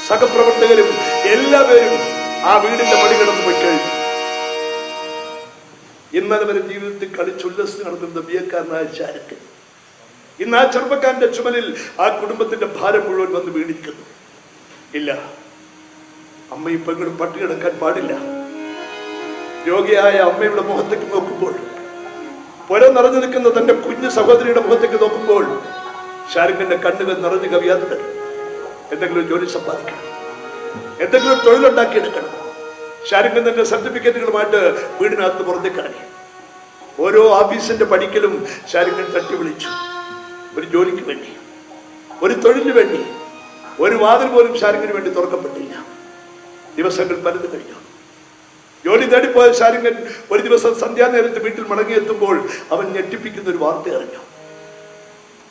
സഹപ്രവർത്തകരും എല്ലാവരും ആ വീടിന്റെ പടി കടന്നു പോയി കഴിഞ്ഞു. ഇന്നലെ വരെ ജീവിതത്തിൽ കളിച്ചുല്ലസിച്ച് നടന്നിരുന്ന ബിയക്കാരനായ ശാരംഗൻ ഇന്ന് ആ ചെറുപ്പക്കാരന്റെ ചുമലിൽ ആ കുടുംബത്തിന്റെ ഭാരം മുഴുവൻ വന്ന് വീണിരിക്കുന്നു. ഇല്ല, അമ്മയും പെങ്ങളും പട്ടി കിടക്കാൻ പാടില്ല. രോഗിയായ അമ്മയുടെ മുഖത്തേക്ക് നോക്കുമ്പോൾ, പുര നിറഞ്ഞു നിൽക്കുന്ന തന്റെ കുഞ്ഞു സഹോദരിയുടെ മുഖത്തേക്ക് നോക്കുമ്പോൾ ശാരംഗന്റെ കണ്ണുകൾ നിറഞ്ഞു കവിയാതെ എന്തെങ്കിലും ജോലി സമ്പാദിക്കണം, എന്തെങ്കിലും തൊഴിലുണ്ടാക്കിയെടുക്കണം. ശാരംഗൻ തന്റെ സർട്ടിഫിക്കറ്റുകളുമായിട്ട് വീടിനകത്ത് പുറത്തേക്ക് ഇറങ്ങി. ഓരോ ഓഫീസിന്റെ പടിക്കലും ശാരംഗൻ തട്ടി വിളിച്ചു. ഒരു ജോലിക്ക് വേണ്ടി, ഒരു തൊഴിലിന് വേണ്ടി ഒരു വാതിൽ പോലും ശാരംഗന് വേണ്ടി തുറക്കപ്പെട്ടില്ല. ദിവസങ്ങൾ പലത് കഴിഞ്ഞു. ജോലി തേടിപ്പോയ ശാരംഗൻ ഒരു ദിവസം സന്ധ്യാനേരത്ത് വീട്ടിൽ മടങ്ങിയെത്തുമ്പോൾ അവൻ ഞെട്ടിപ്പിക്കുന്ന ഒരു വാർത്ത അറിഞ്ഞു.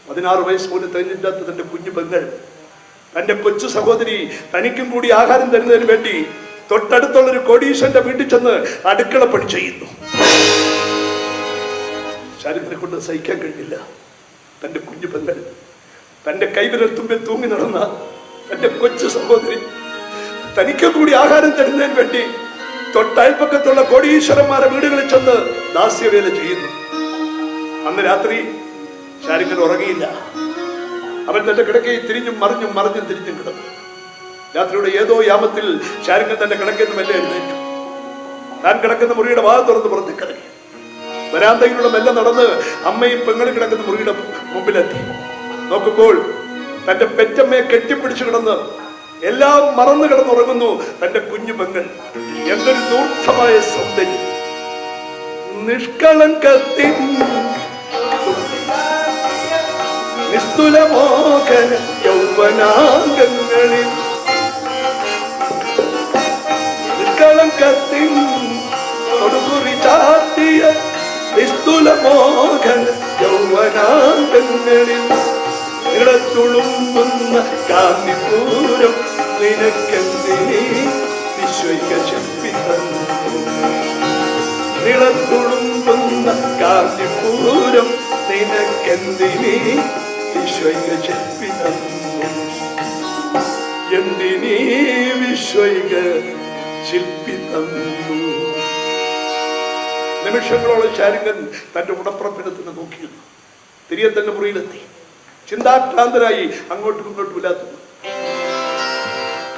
16 വയസ്സ് പോലും തികഞ്ഞില്ലാത്ത തന്റെ കുഞ്ഞു പെങ്ങൾ തന്റെ കൊച്ചു സഹോദരി തനിക്കും കൂടി ആഹാരം തരുന്നതിന് വേണ്ടി തൊട്ടടുത്തുള്ള ഒരു കോടീശ്വരന്റെ വീട്ടിൽ ചെന്ന് അടുക്കള പണി ചെയ്യുന്നു. ശാരംഗനെ കൊണ്ട് സഹിക്കാൻ കഴിഞ്ഞില്ല. തന്റെ കുഞ്ഞു പെങ്ങൾ, തന്റെ കൈവിരൽ തുമ്പിൽ തൂങ്ങി നടന്ന തന്റെ കൊച്ചു സഹോദരി തനിക്കും കൂടി ആഹാരം തരുന്നതിന് വേണ്ടി തൊട്ടയൽപ്പക്കത്തുള്ള കോടീശ്വരന്മാരുടെ വീടുകളിൽ ചെന്ന് ദാസ്യവേല ചെയ്യുന്നു. അന്ന് രാത്രി ശാരംഗൻ ഉറങ്ങിയില്ല. അവൻ തന്റെ കിടക്കയിൽ തിരിഞ്ഞും മറിഞ്ഞും തിരിഞ്ഞും കിടന്നു. രാത്രിയുടെ ഏതോ യാമത്തിൽ ശാരംഗൻ തന്റെ കിടക്കയിൽ നിന്ന് മെല്ലെ എഴുന്നേറ്റു. താൻ കിടക്കുന്ന മുറിയുടെ വാതിൽ തുറന്ന് പുറത്തേക്ക് ഇറങ്ങി. വരാന്തയിലൂടെ മെല്ലെ നടന്ന് അമ്മയും പെങ്ങളും കിടക്കുന്ന മുറിയുടെ മുമ്പിലെത്തി. നോക്കുമ്പോൾ തന്റെ പെറ്റമ്മയെ കെട്ടിപ്പിടിച്ചു കിടന്ന് എല്ലാം മറന്നു കിടന്നുറങ്ങുന്നു തന്റെ കുഞ്ഞു പെങ്ങൾ. എന്തൊരു ദൂർത്തമായ സൗന്ദര്യം! നിഷ്കളങ്കത്തിൻ നിസ്തുലമോഹന യൗവനാംഗങ്ങളിൽ, നിഷ്കളങ്കത്തിൻ തൊടുകുറി ചാത്തിയ നിസ്തുലമോഹന യൗവനാംഗങ്ങളിൽ ഇടത്തുളുമ്പുന്ന കാന്തിപൂരം നിനക്കെന്തിനീ വിശ്വൈക ശില്പി തന്നു. നിളത്തുളുമ്പുന്ന കാന്തിപൂരം നിനക്കെന്തിനീ വിശ്വൈക ശില്പി തന്നു. എന്തിനീ വിശ്വൈക ശില്പി തന്നു. നിമിഷങ്ങളോളം ശാരംഗൻ തന്റെ ഉടപ്പുറപ്പിടത്തിന് നോക്കിയിരുന്നു. തിരികെ തന്റെ മുറിയിലെത്തി. ചിന്താക്രാന്തരായി അങ്ങോട്ടും ഇങ്ങോട്ടും ഇല്ലാത്തത്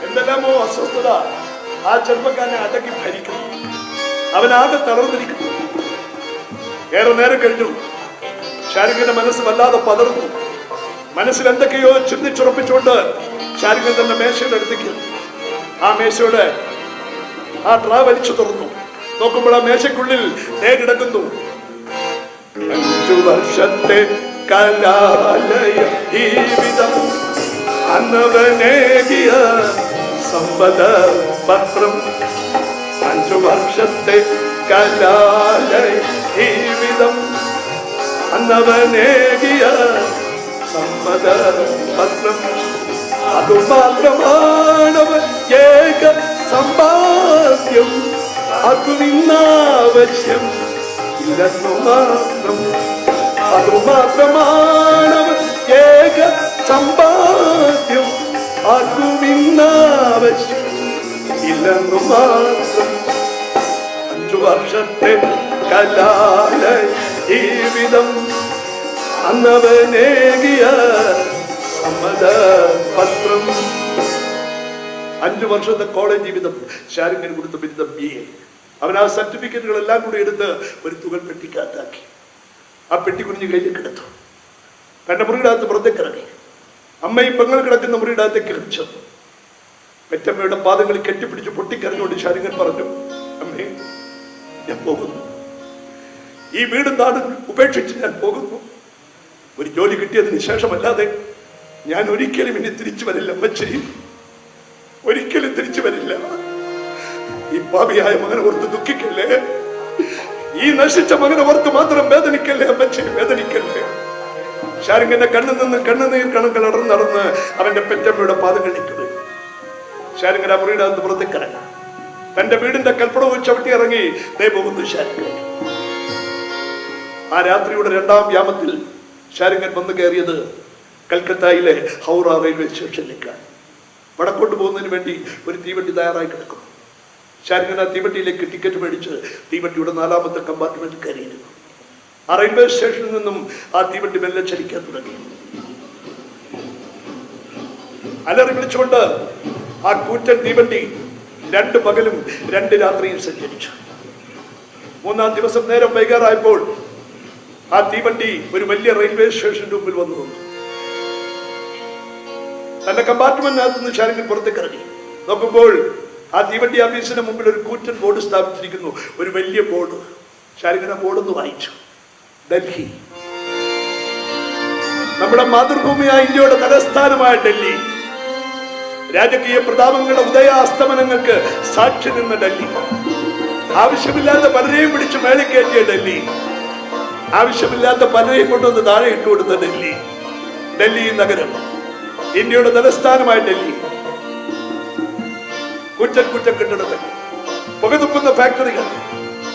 എന്തെല്ലാമോ അസ്വസ്ഥത ആ ചെറുപ്പക്കാരനെ അടക്കി ഭരിക്കുന്നു. അവനാകെ തളർന്നിരിക്കുന്നു. ഏറെ നേരം കഴിഞ്ഞു. ശാരംഗന്റെ മനസ്സ് വല്ലാതെ പതർന്നു. മനസ്സിൽ എന്തൊക്കെയോ ചിന്തിച്ചുറപ്പിച്ചുകൊണ്ട് ശാരംഗൻ തന്റെ മേശയുടെ അടുത്തേക്ക് ആ മേശയുടെ ആ ട്രാ വലിച്ചു തുറന്നു. നോക്കുമ്പോൾ ആ മേശയ്ക്കുള്ളിൽ നേരിടക്കുന്നു 5 വർഷത്തെ കലാലയ ജീവിതം അന്നവനേകിയ സമ്പദ പത്രം 5 വർഷത്തെ കലാലയ ജീവിതം അന്നവനേകിയ സമ്പദ പത്രം അതുമാത്രമാണവൻ ഏക സമ്പാദ്യം അതുമിന്നാവശ്യം ഇല്ലെന്നു മാത്രം അതുമാത്രമാണവൻ ഏക സമ്പാദ്യം അതുമിന്നാവശ്യം ഇല്ലെന്നു മാത്രം 5 വർഷത്തെ കലാലയ ജീവിതം അന്നവനേകിയ സമ്മത പത്രം 5 വർഷത്തെ കോളേജ് ജീവിതം ഷാരിങ്ങിന് കൊടുത്ത ബിരുദം BA. അവൻ ആ സർട്ടിഫിക്കറ്റുകളെല്ലാം കൂടി എടുത്ത് ഒരു തുകൽ പെട്ടിക്കകത്താക്കി. ആ പെട്ടി കുഞ്ഞ് കയ്യിലേക്ക് എടുത്തു. തന്റെ മുറിയുടെ അകത്ത് പുറത്തേക്ക് ഇറങ്ങി. അമ്മയും പെങ്ങൾ കിടക്കുന്ന മുറിയുടെ അകത്തേക്ക് എറിച്ചു. പെറ്റമ്മയുടെ പാദങ്ങളിൽ കെട്ടിപ്പിടിച്ച് പൊട്ടിക്കരഞ്ഞുകൊണ്ട് ഷാരിങ്ങൻ പറഞ്ഞു, അമ്മേ, ഞാൻ പോകുന്നു. ഈ വീടും നാടും ഉപേക്ഷിച്ച് ഞാൻ പോകുന്നു. ഒരു ജോലി കിട്ടിയതിന് ശേഷമല്ലാതെ ഞാൻ ഒരിക്കലും ഇനി തിരിച്ചു വരില്ല അമ്മച്ചി, ഒരിക്കലും തിരിച്ചു വരില്ല. ഈ പാപിയായ മകനെ ഓർത്ത് ദുഃഖിക്കല്ലേ, ഈ നശിച്ച മകനെ ഓർത്ത് മാത്രം വേദനിക്കല്ലേ അമ്മച്ചി, വേദനിക്കല്ലേ. ഷാരിങ്ങന്റെ കണ്ണിൽ നിന്ന് കണ്ണുനീർ കണങ്ങൾ നടന്ന് അവന്റെ പെറ്റമ്മയുടെ പാദങ്ങളിലേക്ക് വീണു. ഷാരിങ്ങൻ ആ മുറിയുടെ അകത്ത് പുറത്തേക്ക് ഇറങ്ങി. തന്റെ വീടിന്റെ കൽപ്പടവും ചവിട്ടി ഇറങ്ങി ദേ പോകുന്നു ഷാരിങ്ങൻ. ആ രാത്രിയുടെ 2-ാം യാമത്തിൽ ഷാരിങ്ങൻ വന്നു കയറിയത് കൽക്കത്തയിലെ ഹൗറ റെയിൽവേ സ്റ്റേഷനിലേക്കാണ്. വടക്കോട്ട് പോകുന്നതിന് വേണ്ടി ഒരു തീവണ്ടി തയ്യാറായി കിടക്കുന്നു. ഷാരിങ്ങൻ ആ തീവണ്ടിയിലേക്ക് ടിക്കറ്റ് മേടിച്ച് തീവണ്ടിയുടെ 4-ാമത്തെ കമ്പാർട്ട്മെന്റിൽ കയറിയിരുന്നു. ആ റെയിൽവേ സ്റ്റേഷനിൽ നിന്നും ആ തീവണ്ടി മെല്ലെ ചലിക്കാൻ തുടങ്ങി. അലറി വിളിച്ചുകൊണ്ട് ആ കൂറ്റൻ തീവണ്ടി 2 പകലും 2 രാത്രിയും സഞ്ചരിച്ചു. 3-ാം ദിവസം നേരം വൈകാറായപ്പോൾ ആ തീവണ്ടി ഒരു വലിയ റെയിൽവേ സ്റ്റേഷന്റെ മുമ്പിൽ വന്നു നിന്നു. തന്റെ കമ്പാർട്ട്മെന്റിനകത്ത് നിന്ന് ഷാരിങ്ങൻ പുറത്തേക്ക് ഇറങ്ങി. നോക്കുമ്പോൾ ആ തീവണ്ടി ഓഫീസിന്റെ മുമ്പിൽ ഒരു കൂറ്റൻ ബോർഡ് സ്ഥാപിച്ചിരിക്കുന്നു, ഒരു വലിയ ബോർഡ്. ഷാരിങ്ങൻ ആ ബോർഡൊന്ന് വായിച്ചു. ഡൽഹി, നമ്മുടെ മാതൃഭൂമിയായ ഇന്ത്യയുടെ തലസ്ഥാനമായ ഡൽഹി, രാജകീയ പ്രതാപങ്ങളുടെ ഉദയാസ്തമനങ്ങൾക്ക് സാക്ഷി നിന്ന ഡൽഹി, ആവശ്യമില്ലാത്ത പലരെയും പിടിച്ച് മേളിൽ കയറ്റിയ ഡൽഹി, ആവശ്യമില്ലാത്ത പലരെയും കൊണ്ടുവന്ന് താഴെ ഇട്ടു കൊടുത്ത ഡൽഹി, ഡൽഹി നഗരം, ഇന്ത്യയുടെ തലസ്ഥാനമായ ഡൽഹി, കുറ്റൻ കുറ്റൻ കെട്ടിടങ്ങൾ, പുകതുപ്പുന്ന ഫാക്ടറികൾ,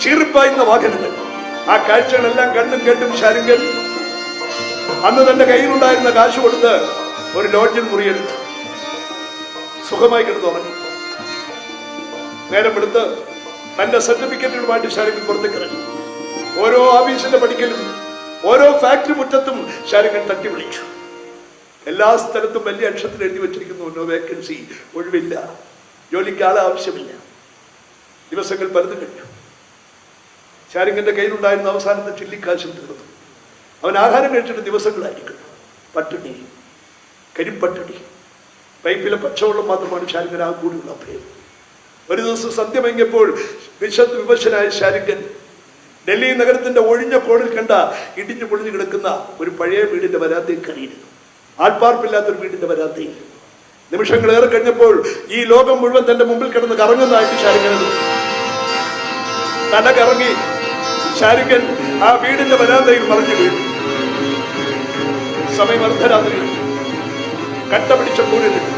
ചീറിപ്പായുന്ന വാഹനങ്ങൾ. ആ കാഴ്ചകളെല്ലാം കണ്ടും കേട്ടും ഷാരിങ്ങൻ അന്ന് തന്റെ കയ്യിലുണ്ടായിരുന്ന കാശ് കൊടുത്ത് ഒരു ലോഡ്ജിൽ മുറിയെടുത്തു. സുഖമായി കിടന്നുറങ്ങി. നേരം എടുത്ത് തന്റെ സർട്ടിഫിക്കറ്റുകളുമായിട്ട് ഷാരിങ്ങൻ പുറത്തേക്ക് ഇറങ്ങി. ഓരോ ഓഫീസിന്റെ പടിക്കലും ഓരോ ഫാക്ടറി മുറ്റത്തും ഷാരിങ്ങൻ തട്ടി വിളിച്ചു. എല്ലാ സ്ഥലത്തും വലിയ അക്ഷരത്തിൽ എഴുതി വെച്ചിരിക്കുന്നു, നോ വേക്കൻസി, ഒഴിവില്ല, ജോലിക്ക് ആളെ ആവശ്യമില്ല. ദിവസങ്ങൾ പലതും കഴിഞ്ഞു. ഷാരിങ്ങന്റെ കയ്യിലുണ്ടായിരുന്ന അവസാനത്തെ ചില്ലിക്കാശും തീർന്നു. അവൻ ആഹാരം കഴിച്ചിട്ട് ദിവസങ്ങളായിരിക്കുന്നു. പട്ടിണി, കരിപ്പട്ടിണി, പൈപ്പിലെ പച്ചവെള്ളം മാത്രമാണ് ഷാരിങ്ങൻ ആ കൂടിയുള്ള അഭയം. ഒരു ദിവസം സന്ധ്യ മയങ്ങിയപ്പോൾ വിവശനായ ഷാരിങ്ങൻ ഡൽഹി നഗരത്തിന്റെ ഒഴിഞ്ഞ കോണിൽ കണ്ട ഇടിഞ്ഞു പൊളിഞ്ഞു കിടക്കുന്ന ഒരു പഴയ വീടിന്റെ വരാന്തയിൽ കയറിയിരുന്നു. ആൾപ്പാർപ്പില്ലാത്തൊരു വീടിന്റെ വരാന്തയിൽ. നിമിഷങ്ങളേറെ കഴിഞ്ഞപ്പോൾ ഈ ലോകം മുഴുവൻ തന്റെ മുമ്പിൽ കിടന്ന് കറങ്ങുന്നതായിട്ട് ഷാരിങ്ങൻ തല കറങ്ങി ഷാരിങ്ങൻ ആ വീടിന്റെ വരാന്തയിൽ മറിഞ്ഞു വീണു. സമയം അർദ്ധരാത്രി. കട്ട പിടിച്ച കൂരിരുട്ട്.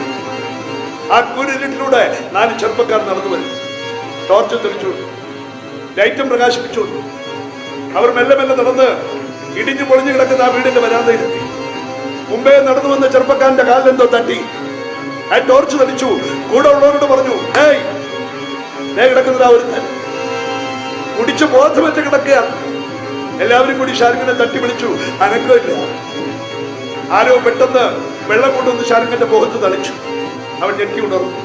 ആ കൂരിരുട്ടിലൂടെ 4 ചെറുപ്പക്കാർ നടന്നു വരും. ടോർച്ച് തെളിച്ചു, ലൈറ്റും പ്രകാശിപ്പിച്ചു. അവർ മെല്ലെ മെല്ലെ നടന്ന് ഇടിഞ്ഞു പൊളിഞ്ഞു കിടക്കുന്ന ആ വീടിന്റെ വരാന്തയിലെത്തി. മുമ്പേ നടന്നു വന്ന ചെറുപ്പക്കാരന്റെ കാലിലെന്തോ തട്ടി. ആ ടോർച്ച് തെളിച്ചു. കൂടെ ഉള്ളവരോട് പറഞ്ഞു, ഏയ്, ദേ കിടക്കുന്നതാ ഒരുത്തൻ, കുടിച്ച് ബോധമറ്റ് കിടക്കുക. എല്ലാവരും കൂടി ഷാരിങ്ങനെ തട്ടി വിളിച്ചു. അനക്കമില്ല. ആരോ പെട്ടെന്ന് വെള്ളം കൊണ്ടുവന്ന് ഷാരിങ്ങന്റെ മുഖത്ത് തളിച്ചു. അവൻ ഞെട്ടി ഉണർന്നു.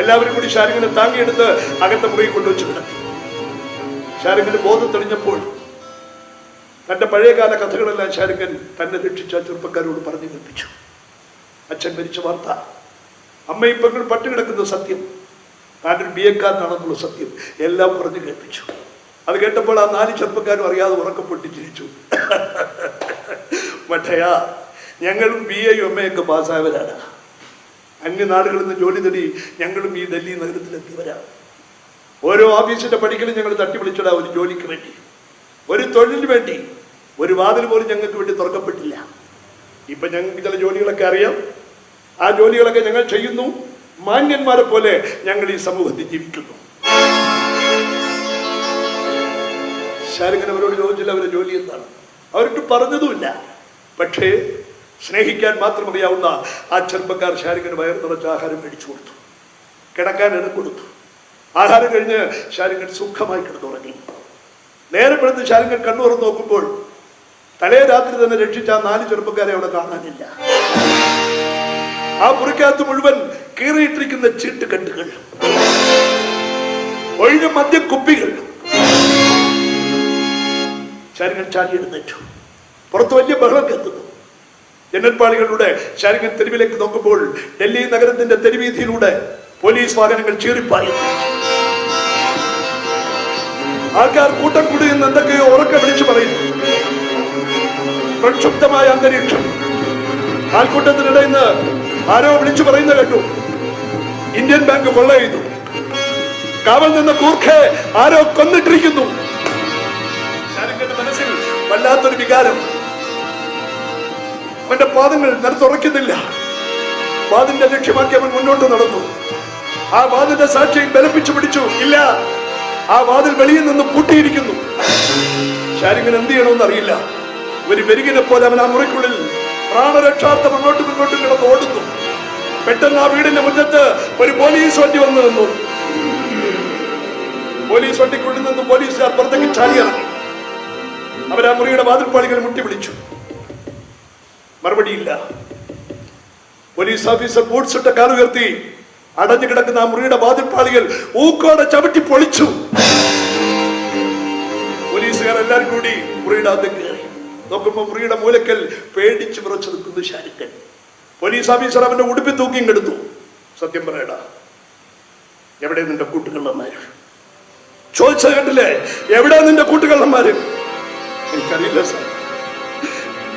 എല്ലാവരും കൂടി ഷാരിങ്ങനെ താങ്ങിയെടുത്ത് അകത്തെ മുറിയിൽ കൊണ്ടുവച്ച് കിടത്തി. ഷാരിങ്ങന്റെ ബോധം തെളിഞ്ഞപ്പോൾ തന്റെ പഴയകാല കഥകളെല്ലാം ഷാരിങ്ങൻ തന്നെ രക്ഷിച്ച ചെറുപ്പക്കാരോട് പറഞ്ഞു കേൾപ്പിച്ചു. അച്ഛൻ മരിച്ച വാർത്ത, അമ്മയും പെങ്ങൾ പട്ടി കിടക്കുന്ന സത്യം, താനൊരു BA-ക്കാരനാണെന്നുള്ള സത്യം എല്ലാം പറഞ്ഞു കേൾപ്പിച്ചു. അത് കേട്ടപ്പോൾ ആ 4 ചെറുപ്പക്കാരും അറിയാതെ ഉറക്കം പൊട്ടി ചിരിച്ചു. പക്ഷയാ ഞങ്ങളും BA MA ഒക്കെ പാസ്സായവരാണ്. അന്യനാടുകളിൽ നിന്ന് ജോലി തേടി ഞങ്ങളും ഈ ഡൽഹി നഗരത്തിലെത്തിയവരാണ്. ഓരോ ഓഫീസിന്റെ പടിക്കലും ഞങ്ങൾ തട്ടി വിളിച്ചിടാ ഒരു ജോലിക്ക് വേണ്ടി, ഒരു തൊഴിലിന് വേണ്ടി. ഒരു വാതിൽ പോലും ഞങ്ങൾക്ക് വേണ്ടി തുറക്കപ്പെട്ടില്ല. ഇപ്പൊ ഞങ്ങൾക്ക് ചില ജോലികളൊക്കെ അറിയാം. ആ ജോലികളൊക്കെ ഞങ്ങൾ ചെയ്യുന്നു. മാന്യന്മാരെ പോലെ ഞങ്ങൾ ഈ സമൂഹത്തിൽ ജീവിക്കുന്നു. ശാരികൻ അവരോട് ചോദിച്ചില്ല അവരുടെ ജോലി എന്താണ്. അവർക്ക് പറഞ്ഞതുമില്ല. പക്ഷേ സ്നേഹിക്കാൻ മാത്രം അറിയാവുന്ന ആ ചെറുപ്പക്കാർ ശാരികന് വയറ് നിറച്ച് ആഹാരം മേടിച്ചു കൊടുത്തു, കിടക്കാൻ ഇടം കൊടുത്തു. ആഹാരം കഴിഞ്ഞ് ശാരികൻ സുഖമായി കിടന്നുറങ്ങി. നേരം വെളുത്ത് ശാരികൻ കണ്ണു തുറന്ന് നോക്കുമ്പോൾ തലേ രാത്രി തന്നെ രക്ഷിച്ച ആ 4 ചെറുപ്പക്കാരെ അവിടെ കാണാനില്ല. ആ മുറിക്കകത്ത് മുഴുവൻ കീറിയിട്ടിരിക്കുന്ന ചീട്ടുകെട്ടുകൾ, ഒഴിഞ്ഞ മദ്യക്കുപ്പികൾ. ശാരികൻ ചാടി എഴുന്നേറ്റു. പുറത്ത് വലിയ ബഹളം കേൾക്കുന്നു. ജനൽപ്പാളികളിലൂടെ ശാരികൻ തെരുവിലേക്ക് നോക്കുമ്പോൾ ഡൽഹി നഗരത്തിന്റെ തെരുവീതിയിലൂടെ പോലീസ് വാഹനങ്ങൾ ചീറിപ്പായുന്നു. ആൾക്കാർ കൂട്ടം കൂടി നിന്ന് എന്തൊക്കെയോ ഉറക്കെ വിളിച്ചു പറയുന്നു. പ്രക്ഷുബ്ധമായ അന്തരീക്ഷം. ആൾക്കൂട്ടത്തിനിടയിൽ നിന്ന് ആരോ വിളിച്ചു പറയുന്നത് കേട്ടു, ഇന്ത്യൻ ബാങ്ക് കൊള്ള ചെയ്തു, കാവൽ നിന്ന കൂർഖെ ആരോ കൊന്നിട്ടിരിക്കുന്നു. ശാരികന്റെ മനസ്സിൽ വല്ലാത്തൊരു വികാരം. അവന്റെ പാദങ്ങൾ നിലത്തുറയ്ക്കുന്നില്ല. വാതിലിന്റെ ലക്ഷ്യമാക്കി അവൻ മുന്നോട്ട് നടന്നു. ആ വാതിലിന്റെ സാക്ഷിയെ ബലപ്പിച്ചു പിടിച്ചു. ഇല്ല, ആ വാതിൽ വെളിയിൽ നിന്ന് പൂട്ടിയിരിക്കുന്നു. ശാരികൻ എന്ത് ചെയ്യണമെന്ന് അറിയില്ല. ഒരു വെരുകിനെ പോലെ അവൻ ആ മുറിക്കുള്ളിൽ പ്രാണരക്ഷാർത്ഥം അങ്ങോട്ടും ഇങ്ങോട്ടും കിടന്ന് ഓടുന്നു. പെട്ടെന്ന് ആ വീടിന്റെ മുറ്റത്ത് ഒരു പോലീസ് വണ്ടി വന്നു നിന്നു. പോലീസ് വണ്ടിക്കുള്ളിൽ നിന്ന് പോലീസുകാർ പുറത്തേക്ക് ചാടിയിറങ്ങി. അവരാ മുറിയുടെ വാതിൽപ്പാളികൾ മുട്ടി വിളിച്ചു. മറുപടിയില്ല. പോലീസ് ഓഫീസർ ബൂട്ട്സ് ഇട്ട കാലുയർത്തി അടഞ്ഞു കിടക്കുന്ന ആ മുറിയുടെ വാതിൽപ്പാളികൾ ഊക്കോടെ ചവിട്ടി പൊളിച്ചു. പോലീസുകാർ എല്ലാവരും കൂടി മുറിയുടെ അകത്ത് കയറി. നോക്കുമ്പോ മുറിയുടെ മൂലക്കൽ പേടിച്ചു വിറച്ചു നിൽക്കുന്നു ശാരികൻ. പോലീസ് ഓഫീസർ അവന്റെ ഉടുപ്പി തൂക്കിയും കെടുത്തു. സത്യം പറയടാ, എവിടെ നിന്റെ കൂട്ടുകള്ളന്മാര്? ചോദിച്ചത് കണ്ടില്ലേ, എവിടെ നിന്റെ കൂട്ടുകള്ളന്മാര്? എനിക്കറിയില്ല സാർ,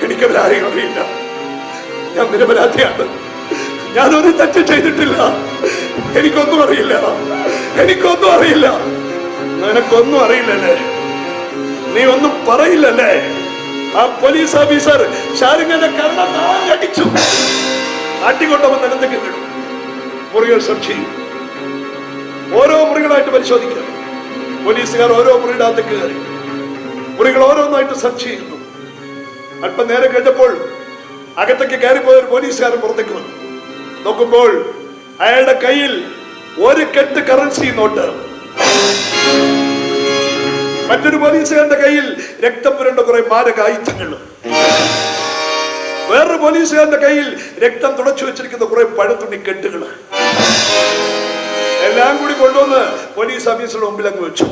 എനിക്കവരാരെയും അറിയില്ല. ഞാൻ നിരപരാധിയാണ്. ഞാനൊരു തെറ്റ് ചെയ്തിട്ടില്ല. എനിക്കൊന്നും അറിയില്ല. എനിക്കൊന്നും അറിയില്ല. നിനക്കൊന്നും അറിയില്ലല്ലേ? നീ ഒന്നും പറയില്ലല്ലേ? ആ പോലീസ് ഓഫീസർ ശാരികന്റെ കരണ താഴടിച്ചു. ആട്ടിക്കൊണ്ടവൻ നിലത്തേക്ക് വീണു. മുറികൾ സെർച്ച് ചെയ്യും. ഓരോ മുറികളായിട്ട് പരിശോധിക്കുക. പോലീസുകാർ ഓരോ മുറിയുടെ അകത്തേക്ക് കയറി മുറികൾ ഓരോന്നായിട്ട് സെർച്ച് ചെയ്യുന്നു. അല്പം നേരം കഴിഞ്ഞപ്പോൾ അകത്തേക്ക് കയറിപ്പോയ ഒരു പോലീസുകാരൻ പുറത്തേക്ക് വന്നു. നോക്കുമ്പോൾ അയാളുടെ കയ്യിൽ ഒരു കെട്ട് കറൻസി നോട്ട്. മറ്റൊരു പോലീസുകാരന്റെ കയ്യിൽ രക്തം പുരണ്ട കുറെ മാരകായുധങ്ങൾ. വേറൊരു പോലീസുകാരന്റെ കയ്യിൽ രക്തം തുടച്ചു വെച്ചിരിക്കുന്ന കുറെ പഴത്തുണി കെട്ടുകൾ. എല്ലാം കൂടി കൊണ്ടുവന്ന് പോലീസ് ഓഫീസറുടെ മുമ്പിൽ അങ്ങ് വെച്ചു.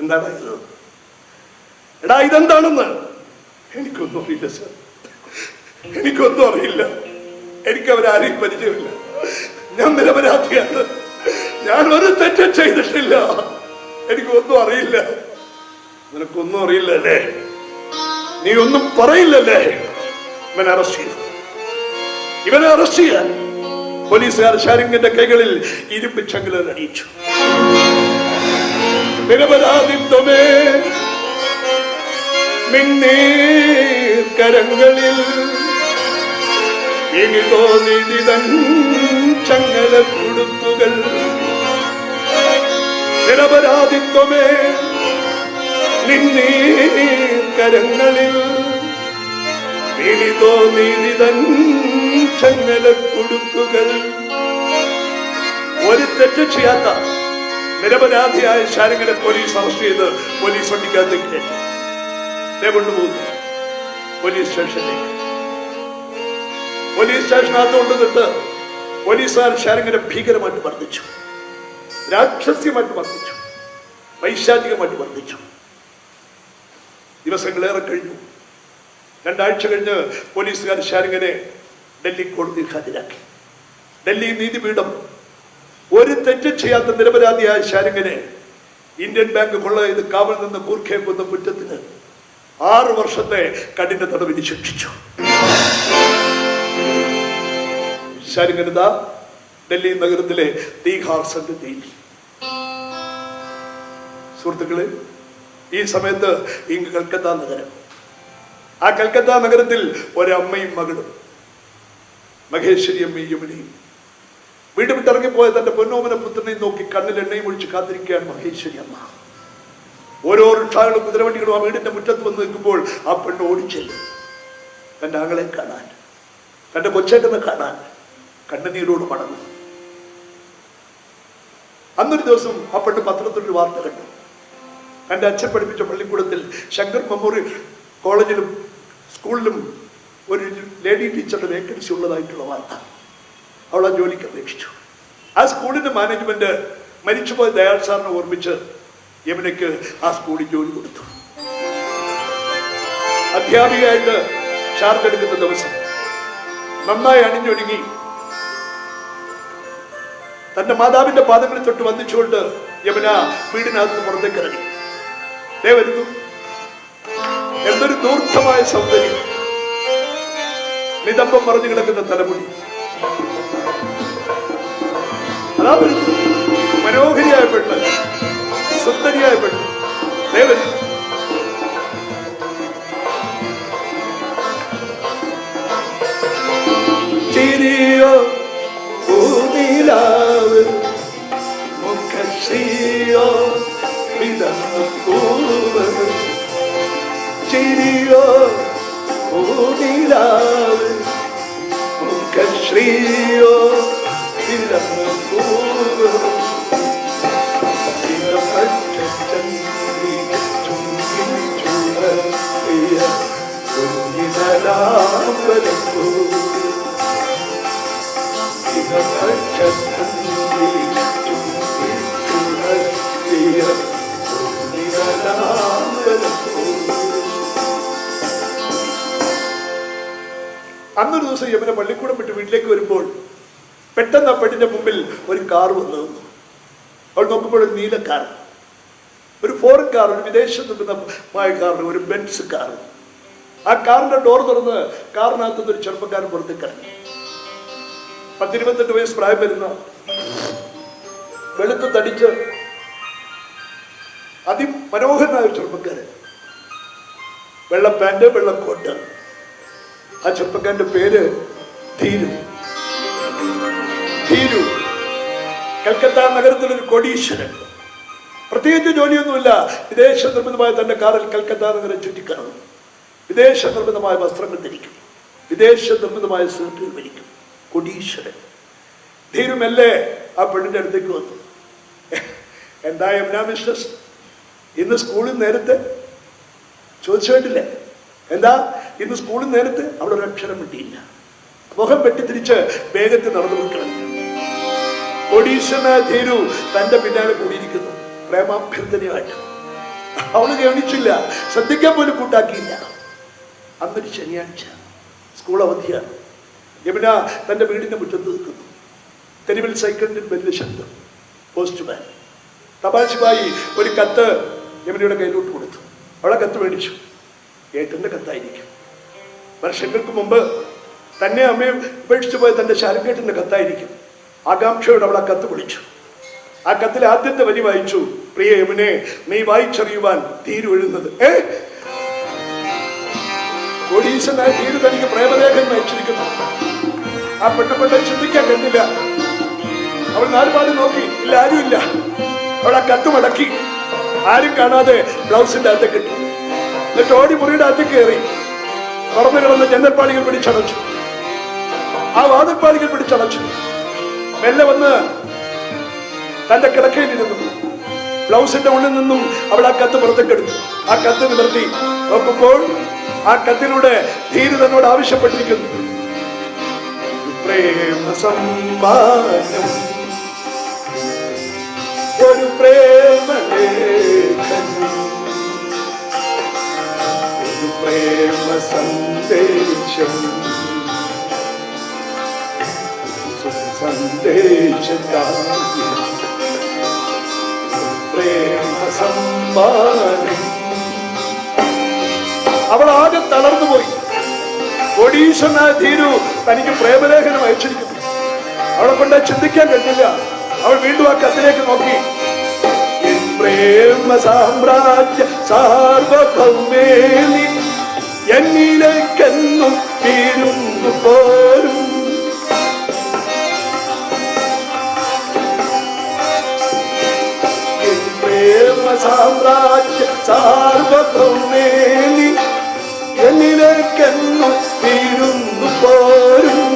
എന്താണ് ഇത്? എടാ, ഇതെന്താണെന്ന്? എനിക്കൊന്നും അറിയില്ല സാർ, എനിക്കൊന്നും അറിയില്ല. എനിക്കവരാരെയും പരിചയമില്ല. ഞാൻ നിരപരാധിയാണ്. ഞാൻ ഒരു തെറ്റും ചെയ്തിട്ടില്ല. എനിക്കൊന്നും അറിയില്ല. നിനക്കൊന്നും അറിയില്ലല്ലേ? നീ ഒന്നും പറയില്ലല്ലേ? ഇവനെ അറസ്റ്റ് ചെയ്തു. ഇവനെ അറസ്റ്റ് ചെയ്യാൻ പോലീസുകാർ ശാരികന്റെ കൈകളിൽ ഇരുമ്പ് ചങ്ങലകൾ അണിയിച്ചു. നിരപരാധിത്വമേ കരങ്ങളിൽ ഇനി തോന്നിതൻ ചങ്ങല കുടുക്കുകൾ. നിരപരാധിത്വമേ കരങ്ങളിൽ ഇനി തോന്നിതൻ ചങ്ങല കുടുക്കുകൾ. ഒരു തെറ്റ് ചെയ്യാത്ത നിരപരാധിയായ ശാരികനെ പോലീസ് അറസ്റ്റ് ചെയ്ത് പോലീസ് വണ്ടിക്കകത്തേക്ക് കയറ്റി കൊണ്ടുപോകുന്നു പോലീസ് സ്റ്റേഷനിലേക്ക്. പോലീസ് സ്റ്റേഷനകത്ത് കൊണ്ടുവന്നിട്ട് പോലീസുകാർ ശാരികനെ ഭീകരമായിട്ട് മർദ്ദിച്ചു, രാക്ഷസ്യമായിട്ട് മർദ്ദിച്ചു, പൈശാചികമായിട്ട് മർദ്ദിച്ചു. ദിവസങ്ങളേറെ കഴിഞ്ഞു. 2 ആഴ്ച കഴിഞ്ഞ് പോലീസുകാർ ശാരികനെ ഡൽഹി കോടതിയിൽ ഹാജരാക്കി. ഡൽഹി നീതിപീഠം ഒരു തെറ്റ് ചെയ്യാത്ത നിരപരാധിയായ ശാരികനെ ഇന്ത്യൻ ബാങ്ക് കൊള്ള ചെയ്ത് കാവൽ നിന്ന് കൂർഖയെ കൊന്ന കുറ്റത്തിന് 6 വർഷത്തെ കഠിന തടവിന് ശിക്ഷിച്ചു. ശാരിങ്ങനത ഡൽഹി നഗരത്തിലെ തീഹാർ സെൻട്രൽ ജയിലിൽ. സുഹൃത്തുക്കളെ, ഈ സമയത്ത് ഇങ്ങ് കൽക്കത്ത നഗരം. ആ കൽക്കത്ത നഗരത്തിൽ ഒരമ്മയും മകളും, മഹേശ്വരി അമ്മയും യമുനയും, വീട് വിട്ടിറങ്ങിപ്പോയ തന്റെ പൊന്നോമന പുത്രനെയും നോക്കി കണ്ണിൽ എണ്ണയും ഒഴിച്ച് കാത്തിരിക്കുകയാണ് മഹേശ്വരി അമ്മ. ഓരോ റിക്ഷാകളും കുതിരവണ്ടികളും ആ വീടിന്റെ മുറ്റത്ത് വന്ന് നിൽക്കുമ്പോൾ ആ പെണ്ണ് ഓടിച്ചെല്ലും തന്റെ ആങ്ങളെ കാണാൻ, തന്റെ കൊച്ചേട്ടനെ കാണാൻ. കണ്ണുനീരോട് മടങ്ങും. അന്നൊരു ദിവസം ആ പെണ്ണ് പത്രത്തിലൊരു വാർത്ത കണ്ടു. തന്റെ അച്ഛൻ പഠിപ്പിച്ച പള്ളിക്കൂടത്തിൽ ശങ്കർ മെമ്മോറിയൽ കോളേജിലും സ്കൂളിലും ഒരു ലേഡി ടീച്ചറുടെ വേക്കൻസി ഉള്ളതായിട്ടുള്ള വാർത്ത. അവൾ ആ ജോലിക്ക് അപേക്ഷിച്ചു. ആ സ്കൂളിന്റെ മാനേജ്മെന്റ് മരിച്ചുപോയ ദയാൽ സാറിനെ ഓർമ്മിച്ച് യമുനയ്ക്ക് ആ സ്കൂളിൽ ജോലി കൊടുത്തു. അധ്യാപികയായിട്ട് ചാർജ് എടുക്കുന്ന ദിവസം നന്നായി അണിഞ്ഞൊരുങ്ങി തന്റെ മാതാവിന്റെ പാദങ്ങളിൽ തൊട്ട് വന്നിച്ചുകൊണ്ട് യമുന വീടിനകത്ത് പുറത്തേക്ക് ഇറങ്ങി. വരുന്നു. എന്തൊരു ദൂർത്തമായ സൗന്ദര്യം! നിതംബം മറിഞ്ഞു കിടക്കുന്ന തലമുടി, അതാ വരുന്നു. മനോഹരിയായ പെണ്ണ്, സുന്ദരിയായ പെണ്ണ്. വരുന്നു. ചിരിയോ പൂനിലാവ് മുഖശ്രീയോ പൂവ്, ചിരിയോ പൂനിലാവ് മുഖശ്രീയോ പൂവ്, അന്നൊരു ദിവസം യമുന പള്ളിക്കൂടം വിട്ട് വീട്ടിലേക്ക് വരുമ്പോൾ പെട്ടെന്ന് ആ പെണ്ണിന്റെ മുമ്പിൽ ഒരു കാർ വന്നു. അവൾ നോക്കുമ്പോൾ ഒരു നീല കാർ, ഒരു ഫോറിൻ കാർ, ഒരു വിദേശത്ത് നിന്നുമായ കാർ, ഒരു ബെൻസ് കാർ. ആ കാറിന്റെ ഡോർ തുറന്ന് കാറിനകത്തുനിന്ന് ഒരു ചെറുപ്പക്കാരൻ പുറത്തേക്ക് ഇറങ്ങി. 10-28 വയസ്സ് പ്രായം വരുന്ന, വെളുത്ത് തടിച്ച് അതിമനോഹരനായ ഒരു ചെറുപ്പക്കാരൻ. വെള്ള പാന്റ്, വെള്ള കോട്ട്. ആ ചെറുപ്പക്കാരന്റെ പേര് ധീരു. ധീരു കൽക്കത്ത നഗരത്തിലൊരു കോടീശ്വരൻ. പ്രത്യേകിച്ച് ജോലിയൊന്നുമില്ല. വിദേശ നിർമ്മിതമായ തന്റെ കാറിൽ കൽക്കത്ത നഗരം ചുറ്റിക്കറങ്ങും. വിദേശ നിർമ്മിതമായ വസ്ത്രങ്ങൾ ധരിക്കും. വിദേശ നിർമ്മിതമായ സൂട്ടുകൾ ധരിക്കും. കോടീശ്വരൻ. ധീരു മെല്ലെ ആ പെണ്ണിന്റെ അടുത്തേക്ക് വന്നു. എന്താ യമുന മിസ്സസ്, ഇന്ന് സ്കൂളിൽ നേരത്തെ? ചോദിച്ചു വേണ്ടില്ലേ? എന്താ ഇന്ന് സ്കൂളിൽ നേരത്തെ? അവിടെ ഒരു അക്ഷരം കിട്ടിയില്ല. മുഖം വെട്ടിത്തിരിച്ച് വേഗത്തിൽ നടന്നു പോയിക്കളഞ്ഞു. കോടീശ്വരനായ ധീരു തന്റെ പിന്നാലെ കൂടിയിരിക്കുന്നു പ്രേമാഭ്യർത്ഥനയായിട്ട്. അവള് ഗവനിച്ചില്ല, ശ്രദ്ധിക്കാൻ പോലും കൂട്ടാക്കിയില്ല. അന്നൊരു ശനിയാഴ്ച, സ്കൂൾ അവധിയാണ്. യമുന തന്റെ വീടിന്റെ മുറ്റത്ത് നിൽക്കുന്നു. തെരുവിൽ സൈക്കിളിന്റെ ബെല്ല് ശബ്ദം. പോസ്റ്റ്മാൻ തപാൽശിപായി ഒരു കത്ത് യമുനയുടെ കയ്യിലോട്ട് കൊടുത്തു. അവളെ കത്ത് മേടിച്ചു. ഏട്ടന്റെ കത്തായിരിക്കും. വർഷങ്ങൾക്ക് മുമ്പ് തന്നെ അമ്മയെ ഉപേക്ഷിച്ചു പോയ തന്റെ ശാരംഗേട്ടന്റെ കത്തായിരിക്കും. ആകാംക്ഷയോട് അവൾ ആ കത്ത് വിളിച്ചു. ആ കത്തിൽ ആദ്യത്തെ വരി വായിച്ചു. പ്രിയ യമുനെ, നീ വായിച്ചറിയുവാൻ ധീരു എഴുതുന്നത്. കോടീശ്വരനായ ധീരു തനിക്ക് പ്രേമലേഖനം അയച്ചിരിക്കുന്നു. ആ പെണ്ണപ്പെട്ട ചിന്തിക്കാൻ കഴിഞ്ഞില്ല. അവൾ നാലുപാട് നോക്കി, ഇല്ല, ആരുമില്ല. അവൾ ആ കത്ത് മടക്കി ആരും കാണാതെ ബ്ലൗസിന്റെ അകത്തേക്ക് ഇട്ടു. എന്നിട്ട് ഓടി മുറിയുടെ അകത്തേക്ക് കയറി തുറന്നു കിടന്ന് ജനൽപ്പാളികൾ പിടിച്ചടച്ചു. ആ വാതിൽപ്പാളികൾ പിടിച്ചടച്ചു. മെല്ലെ വന്ന് തന്റെ കിടക്കയിലിരുന്നു. ബ്ലൗസിന്റെ ഉള്ളിൽ നിന്നും അവൾ ആ കത്ത് പുറത്തേക്ക് എടുത്തു. ആ കത്ത് നിവർത്തി നോക്കുമ്പോൾ ആ കത്തിലൂടെ ധീരു തന്നോട് ആവശ്യപ്പെട്ടിരിക്കുന്നു. പ്രേമ സമ്മാനം, ഒരു പ്രേമലേഖനം, ഒരു പ്രേമ സന്ദേശം, സന്ദേശകാരി, പ്രേമ സമ്മാനം, അവൾ ആകെ തളർന്നു പോയി. കോടീശ്വരനായ ധീരു തനിക്ക് പ്രേമലേഖനം അയച്ചിരിക്കുന്നു. അവളെ കൊണ്ട് ചിന്തിക്കാൻ കഴിഞ്ഞില്ല. അവൾ വീണ്ടും ആ കത്തിലേക്ക് നോക്കി. പ്രേമ സാമ്രാജ്യ സാർവഭൗമേനി എന്നിലേക്കെന്നും തീരുന്നു പോരും. പ്രേമ സാമ്രാജ്യ സാർവഭൗമേനി എന്നിലേക്കെന്നും തീരുന്നു പോരും.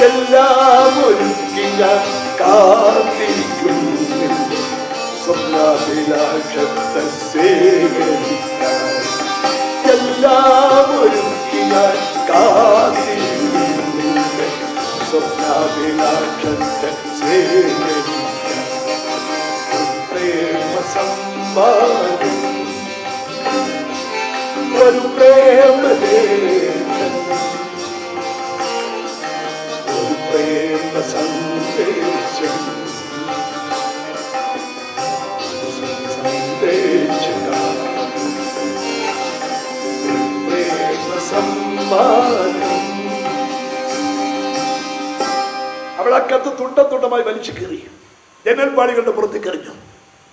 എല്ലാം ഒരുക്കിയ കാത്തിരിക്കും സ്വപ്നാഭിലാഷത്തെ സ്വീകരിക്കാൻ. എല്ലാം ഒരുക്കിയ കാത്തിരിക്കും സ്വപ്നാഭിലാഷത്തെ സ്വീകരിക്കാൻ. പ്രേമ സമ്മാനം ഒരു പ്രേമലേഖനം, ഒരു പ്രേമ സന്ദേശം, പ്രേമ സമ്മാനം. അവൾ ആ കത്ത് തുണ്ടമായി വലിച്ചു കയറി ജനൽപ്പാളികളുടെ പുറത്തേക്ക് എറിഞ്ഞു.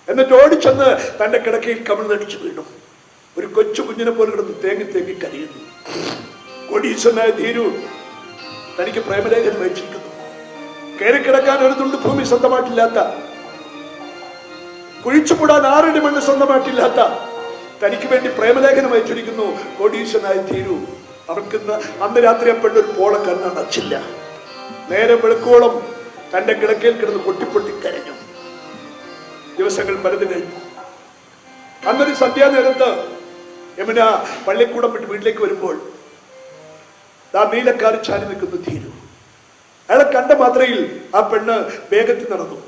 എന്നിട്ട് ഓടിച്ചെന്ന് തന്റെ കിടക്കയിൽ കമിഴ്ന്നടിച്ചു വീണു. ഒരു കൊച്ചു കുഞ്ഞിനെ പോലെ കിടന്ന് തേങ്ങി തേങ്ങി കരയുന്നു. കോടീശ്വരനായ ധീരു തനിക്ക് പ്രേമലേഖനം അയച്ചിരിക്കുന്നു. കയറി കിടക്കാൻ ഒരു തുണ്ട് ഭൂമി സ്വന്തമായിട്ടില്ലാത്ത, കുഴിച്ചുകൂടാൻ 6 അടി മണ്ണ് സ്വന്തമായിട്ടില്ലാത്ത തനിക്ക് വേണ്ടി പ്രേമലേഖനം അയച്ചിരിക്കുന്നു കോടീശ്വരനായ ധീരു. അവർക്ക് അന്ന് രാത്രി അപ്പോഴും ഒരു പോള കണ്ണടച്ചില്ല. നേരെ വെളുക്കോളം തന്റെ കിടക്കയിൽ കിടന്ന് പൊട്ടിപ്പൊട്ടി കരഞ്ഞു. ദിവസങ്ങൾ പലത് കഴിഞ്ഞു. അന്നൊരു സന്ധ്യാനേരത്ത് യമുന പള്ളിക്കൂടം വിട്ട് വീട്ടിലേക്ക് വരുമ്പോൾ നീലക്കാരി ചാരി നിൽക്കുന്നു ധീരു. അയാളെ കണ്ട മാത്രയിൽ ആ പെണ്ണ് വേഗത്തിൽ നടന്നു.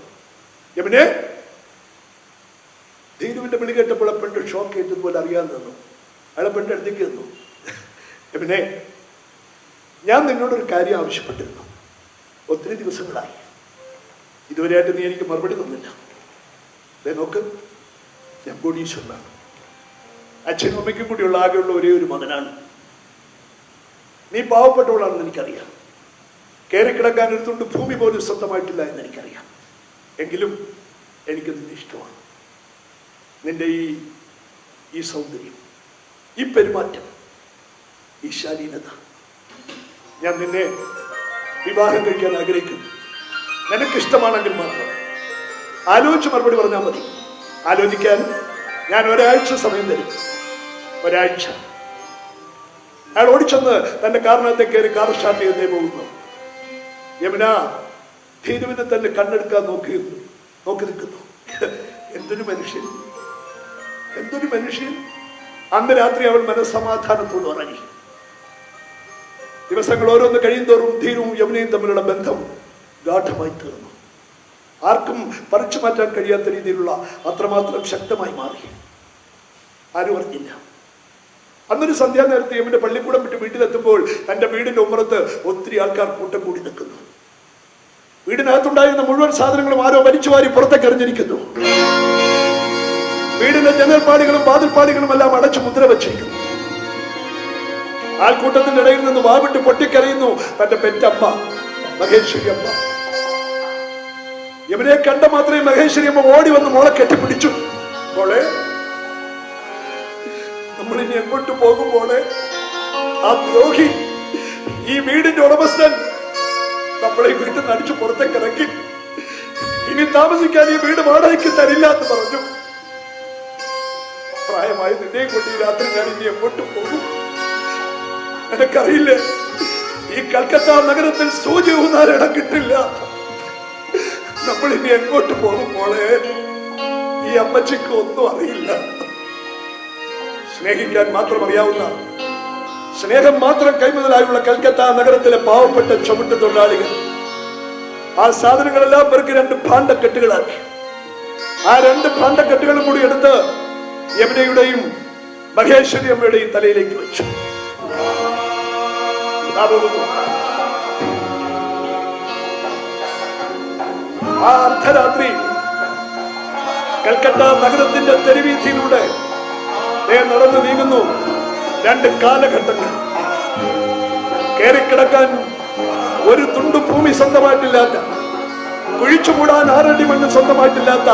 യമുനെ, ധീരുവിന്റെ വിളി കേട്ടപ്പോൾ ആ പെണ്ണ് ഷോക്ക് ഏറ്റതുപോലെ അറിയാൻ നിന്നു. അയാളെ പെണ്ണ് അടുത്തേക്ക് നിന്നു. യമുനെ, ഞാൻ നിന്നോടൊരു കാര്യം ആവശ്യപ്പെട്ടിരുന്നു. ഒത്തിരി ദിവസങ്ങളായി, ഇതുവരെയായിട്ട് നീ എനിക്ക് മറുപടി തന്നില്ല. നോക്ക്, ഞാൻ കോടീശ്വരനാണ്. അച്ഛനും അമ്മയ്ക്കും കൂടിയുള്ള ആകെയുള്ള ഒരേ ഒരു മകനാണ്. നീ പാവപ്പെട്ടവളാണെന്ന് എനിക്കറിയാം. കയറിക്കിടക്കാൻ എടുത്തുകൊണ്ട് ഭൂമി പോലും സ്വന്തമായിട്ടില്ല എന്ന് എനിക്കറിയാം. എങ്കിലും എനിക്ക് നിന്നെ ഇഷ്ടമാണ്. നിന്റെ ഈ സൗന്ദര്യം, ഈ പെരുമാറ്റം, ഈ ശാലീനത, ഞാൻ നിന്നെ വിവാഹം കഴിക്കാൻ ആഗ്രഹിക്കുന്നു. നിനക്കിഷ്ടമാണെങ്കിൽ മാത്രം ആലോചിച്ച് മറുപടി പറഞ്ഞാൽ മതി. ആലോചിക്കാൻ ഞാൻ ഒരാഴ്ച സമയം തരും. ഒരാഴ്ച. അയാൾ ഓടിച്ചെന്ന് തന്റെ കാറിനകത്തെ കയറി കാർ സ്റ്റാർട്ട് ചെയ്തേ പോകുന്നു. യമുന ധീരുവിനെ തന്നെ കണ്ണെടുക്കാൻ നോക്കി നിൽക്കുന്നു. എന്തൊരു മനുഷ്യൻ, എന്തൊരു മനുഷ്യൻ. അന്ന് രാത്രി അവൾ മനസ്സമാധാനത്തോട് ഉറങ്ങി. ദിവസങ്ങൾ ഓരോന്ന് കഴിയുന്തോറും ധീരുവും യമുനയും തമ്മിലുള്ള ബന്ധം ഗാഠമായി തീർന്നു. ആർക്കും പറിച്ചു മാറ്റാൻ കഴിയാത്ത രീതിയിലുള്ള അത്രമാത്രം ശക്തമായി മാറി. ആരും അറിഞ്ഞില്ല. അന്നൊരു സന്ധ്യാനേരത്ത് യമുന പള്ളിക്കൂടം വിട്ട് വീട്ടിലെത്തുമ്പോൾ തന്റെ വീടിന്റെ ഉമ്മറത്ത് ഒത്തിരി ആൾക്കാർ കൂട്ടം കൂടി നിൽക്കുന്നു. വീടിനകത്തുണ്ടായിരുന്ന മുഴുവൻ സാധനങ്ങളും ആരോ വലിച്ചു വാരി പുറത്തേക്ക് എറിഞ്ഞിരിക്കുന്നു. വീടിന്റെ ജനൽപ്പാടികളും വാതിൽപ്പാടികളും എല്ലാം അടച്ചു മുദ്ര വച്ചിരിക്കുന്നു. ആൾക്കൂട്ടത്തിന്റെ ഇടയിൽ നിന്ന് വാവിട്ട് പൊട്ടിക്കരയുന്നു തന്റെ പെറ്റമ്മ മഹേശ്വരി അമ്മ. യമുനയെ കണ്ട മാത്രമേ മഹേശ്വരി അമ്മ ഓടി വന്ന് മോളെ കെട്ടിപ്പിടിച്ചു. മോളെ, നമ്മളിനി എങ്ങോട്ട് പോകും മോളെ? ആ ദ്രോഹി, ഈ വീടിന്റെ ഉടമസ്ഥൻ നമ്മളെ വീട്ടിൽ നിന്ന് അടിച്ചു പുറത്തേക്ക് ഇറക്കി. ഇനി താമസിക്കാൻ ഈ വീട് വാടകയ്ക്ക് തരില്ല എന്ന് പറഞ്ഞു. പ്രായമായി നിന്നെയും കൊണ്ട് ഈ രാത്രി ഞാൻ ഇനി എങ്ങോട്ട് പോകും? എനിക്കറിയില്ലേ, ഈ കൽക്കത്ത നഗരത്തിൽ സൂചി ഊന്നാൻ ഇടം കിട്ടില്ല. നമ്മൾ ഇനി എങ്ങോട്ട് പോകും മോളെ? ഈ അമ്മച്ചിക്ക് ഒന്നും അറിയില്ല. സ്നേഹിക്കാൻ മാത്രം അറിയാവുന്ന, സ്നേഹം മാത്രം കൈമുതലായുള്ള കൽക്കത്ത നഗരത്തിലെ പാവപ്പെട്ട ചുമട്ട് തൊഴിലാളികൾ ആ സാധനങ്ങളെല്ലാം പേർക്ക് 2 ഭാണ്ഡക്കെട്ടുകളാക്കി. ആ 2 ഭാണ്ഡക്കെട്ടുകളും കൂടി എടുത്ത് യമുനയുടെയും മഹേശ്വരി അമ്മയുടെയും തലയിലേക്ക് വെച്ചു. ആ അർദ്ധരാത്രി കൽക്കട്ട നഗരത്തിന്റെ തെരുവീഥിയിലൂടെ നടന്നു നീങ്ങുന്നു രണ്ട് കാലഘട്ടങ്ങൾ. കയറിക്കിടക്കാൻ ഒരു തുണ്ടു ഭൂമി സ്വന്തമായിട്ടില്ലാത്ത, കുഴിച്ചുകൂടാൻ 6 അടി മണ്ണ് സ്വന്തമായിട്ടില്ലാത്ത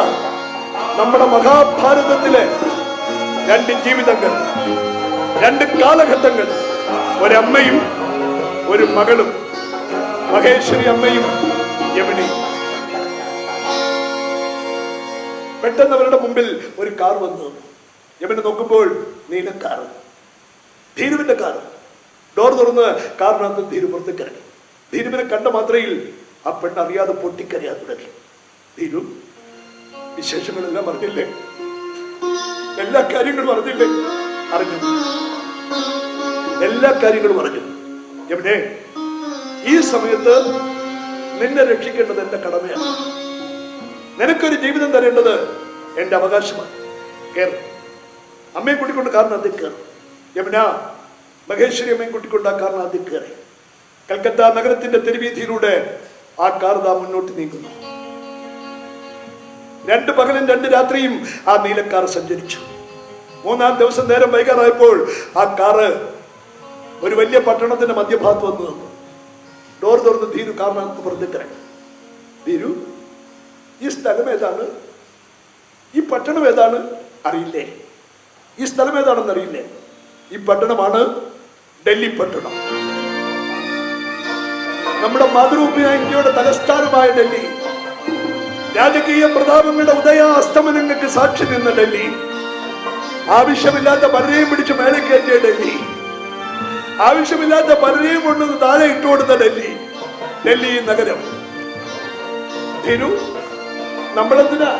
നമ്മുടെ മഹാഭാരതത്തിലെ രണ്ട് ജീവിതങ്ങൾ, രണ്ട് കാലഘട്ടങ്ങൾ. ഒരമ്മയും ഒരു മകളും, മഹേശ്വരി അമ്മയും യമുനയും. പെട്ടെന്ന് അവരുടെ മുമ്പിൽ ഒരു കാർ വന്നു. യമുന നോക്കുമ്പോൾ നീല കാർ, ധീരുവിന്റെ കാർ. ഡോർ തുറന്ന് കാറിനകത്ത് ധീരു പുറത്തേക്ക് ഇറങ്ങി. ധീരുവിനെ കണ്ട മാത്രയിൽ ആ പെണ്ണ് അറിയാതെ പൊട്ടിക്കരയാൻ തുടങ്ങി. ധീരു വിശേഷങ്ങളെല്ലാം അറിഞ്ഞില്ലേ? എല്ലാ കാര്യങ്ങളും അറിഞ്ഞില്ലേ? അറിഞ്ഞു, എല്ലാ കാര്യങ്ങളും അറിഞ്ഞു. യമുനേ, ഈ സമയത്ത് നിന്നെ രക്ഷിക്കേണ്ടത് എന്റെ കടമയാണ്. നിനക്കൊരു ജീവിതം തരേണ്ടത് എന്റെ അവകാശമാണ്. കേറ്. അമ്മയെ കൂട്ടിക്കൊണ്ട് കാറിനകത്തേക്ക് കയറി. യമുന മഹേശ്വരി അമ്മയും കൂട്ടിക്കൊണ്ട് ആ കാറിനകത്തേക്ക് കയറി. കൽക്കത്ത നഗരത്തിന്റെ തെരുവീതിയിലൂടെ ആ കാർ ദാ മുന്നോട്ട് നീങ്ങുന്നു. 2 പകലും 2 രാത്രിയും ആ നീലക്കാർ സഞ്ചരിച്ചു. 3-ാം ദിവസം നേരം വൈകാറായപ്പോൾ ആ കാറ് ഒരു വലിയ പട്ടണത്തിന്റെ മധ്യഭാഗത്ത് വന്നു നിന്നു. ഡോർ തുറന്ന് ധീരു കാറിനകത്ത് പുറത്തേക്ക് ഇറങ്ങി. ധീരു, ഈ സ്ഥലം ഏതാണ്? ഈ പട്ടണം ഏതാണ്? അറിയില്ലേ? ഈ സ്ഥലം ഏതാണെന്ന് അറിയില്ലേ? ഈ പട്ടണമാണ് ഡൽഹി പട്ടണം. നമ്മുടെ മാതൃഭൂമിയായ ഇന്ത്യയുടെ തലസ്ഥാനമായ ഡൽഹി, രാജകീയ പ്രതാപങ്ങളുടെ ഉദയാസ്തമനങ്ങൾക്ക് സാക്ഷി നിന്ന ഡൽഹി, ആവശ്യമില്ലാത്ത പലരെയും പിടിച്ച് മേലെ കയറ്റിയ ഡൽഹി, ആവശ്യമില്ലാത്ത പലരെയും കൊണ്ടുവന്ന് താഴെ ഇട്ടുകൊടുത്ത ഡൽഹി, ഡൽഹി നഗരം. ധീരു, നമ്മളെന്തിനാ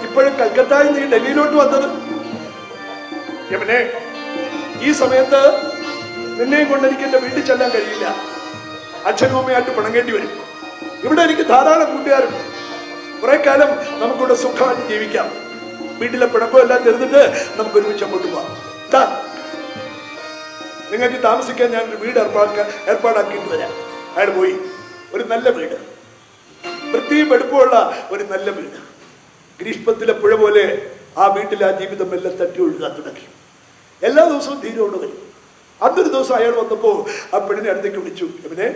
ഇപ്പോഴും കൽക്കത്തയിൽ നിന്ന് ഡൽഹിയിലോട്ട് വന്നത്? യമുനേ, ഈ സമയത്ത് നിന്നെയും കൊണ്ട് എനിക്ക് എന്റെ വീട്ടിൽ ചെല്ലാൻ കഴിയില്ല. അച്ഛനും അമ്മയായിട്ട് പിണങ്ങേണ്ടി വരും. ഇവിടെ എനിക്ക് ധാരാളം കൂട്ടുകാരുണ്ട്. കുറെ കാലം നമുക്കിവിടെ സുഖമായിട്ട് ജീവിക്കാം. വീട്ടിലെ പിണക്കോ എല്ലാം തീർന്നിട്ട് നമുക്ക് ഒരുമിച്ച് അങ്ങോട്ട് പോവാം. നിങ്ങൾക്ക് താമസിക്കാൻ ഞാൻ ഒരു വീട് ഏർപ്പാടാക്കിയിട്ട് വരാം. അയാൾ പോയി. ഒരു നല്ല വീട്, വൃത്തിയും എടുപ്പമുള്ള ഒരു നല്ല വീട്. ഗ്രീഷ്മത്തിലെ പുഴ പോലെ ആ വീട്ടിൽ ആ ജീവിതം എല്ലാം തട്ടി ഒഴുകാൻ തുടങ്ങി. എല്ലാ ദിവസവും ധീരോട് വരും. അന്നൊരു ദിവസം അയാൾ വന്നപ്പോ ആ പെണ്ണിനെ അടുത്തേക്ക് വിളിച്ചു. യമുനേ,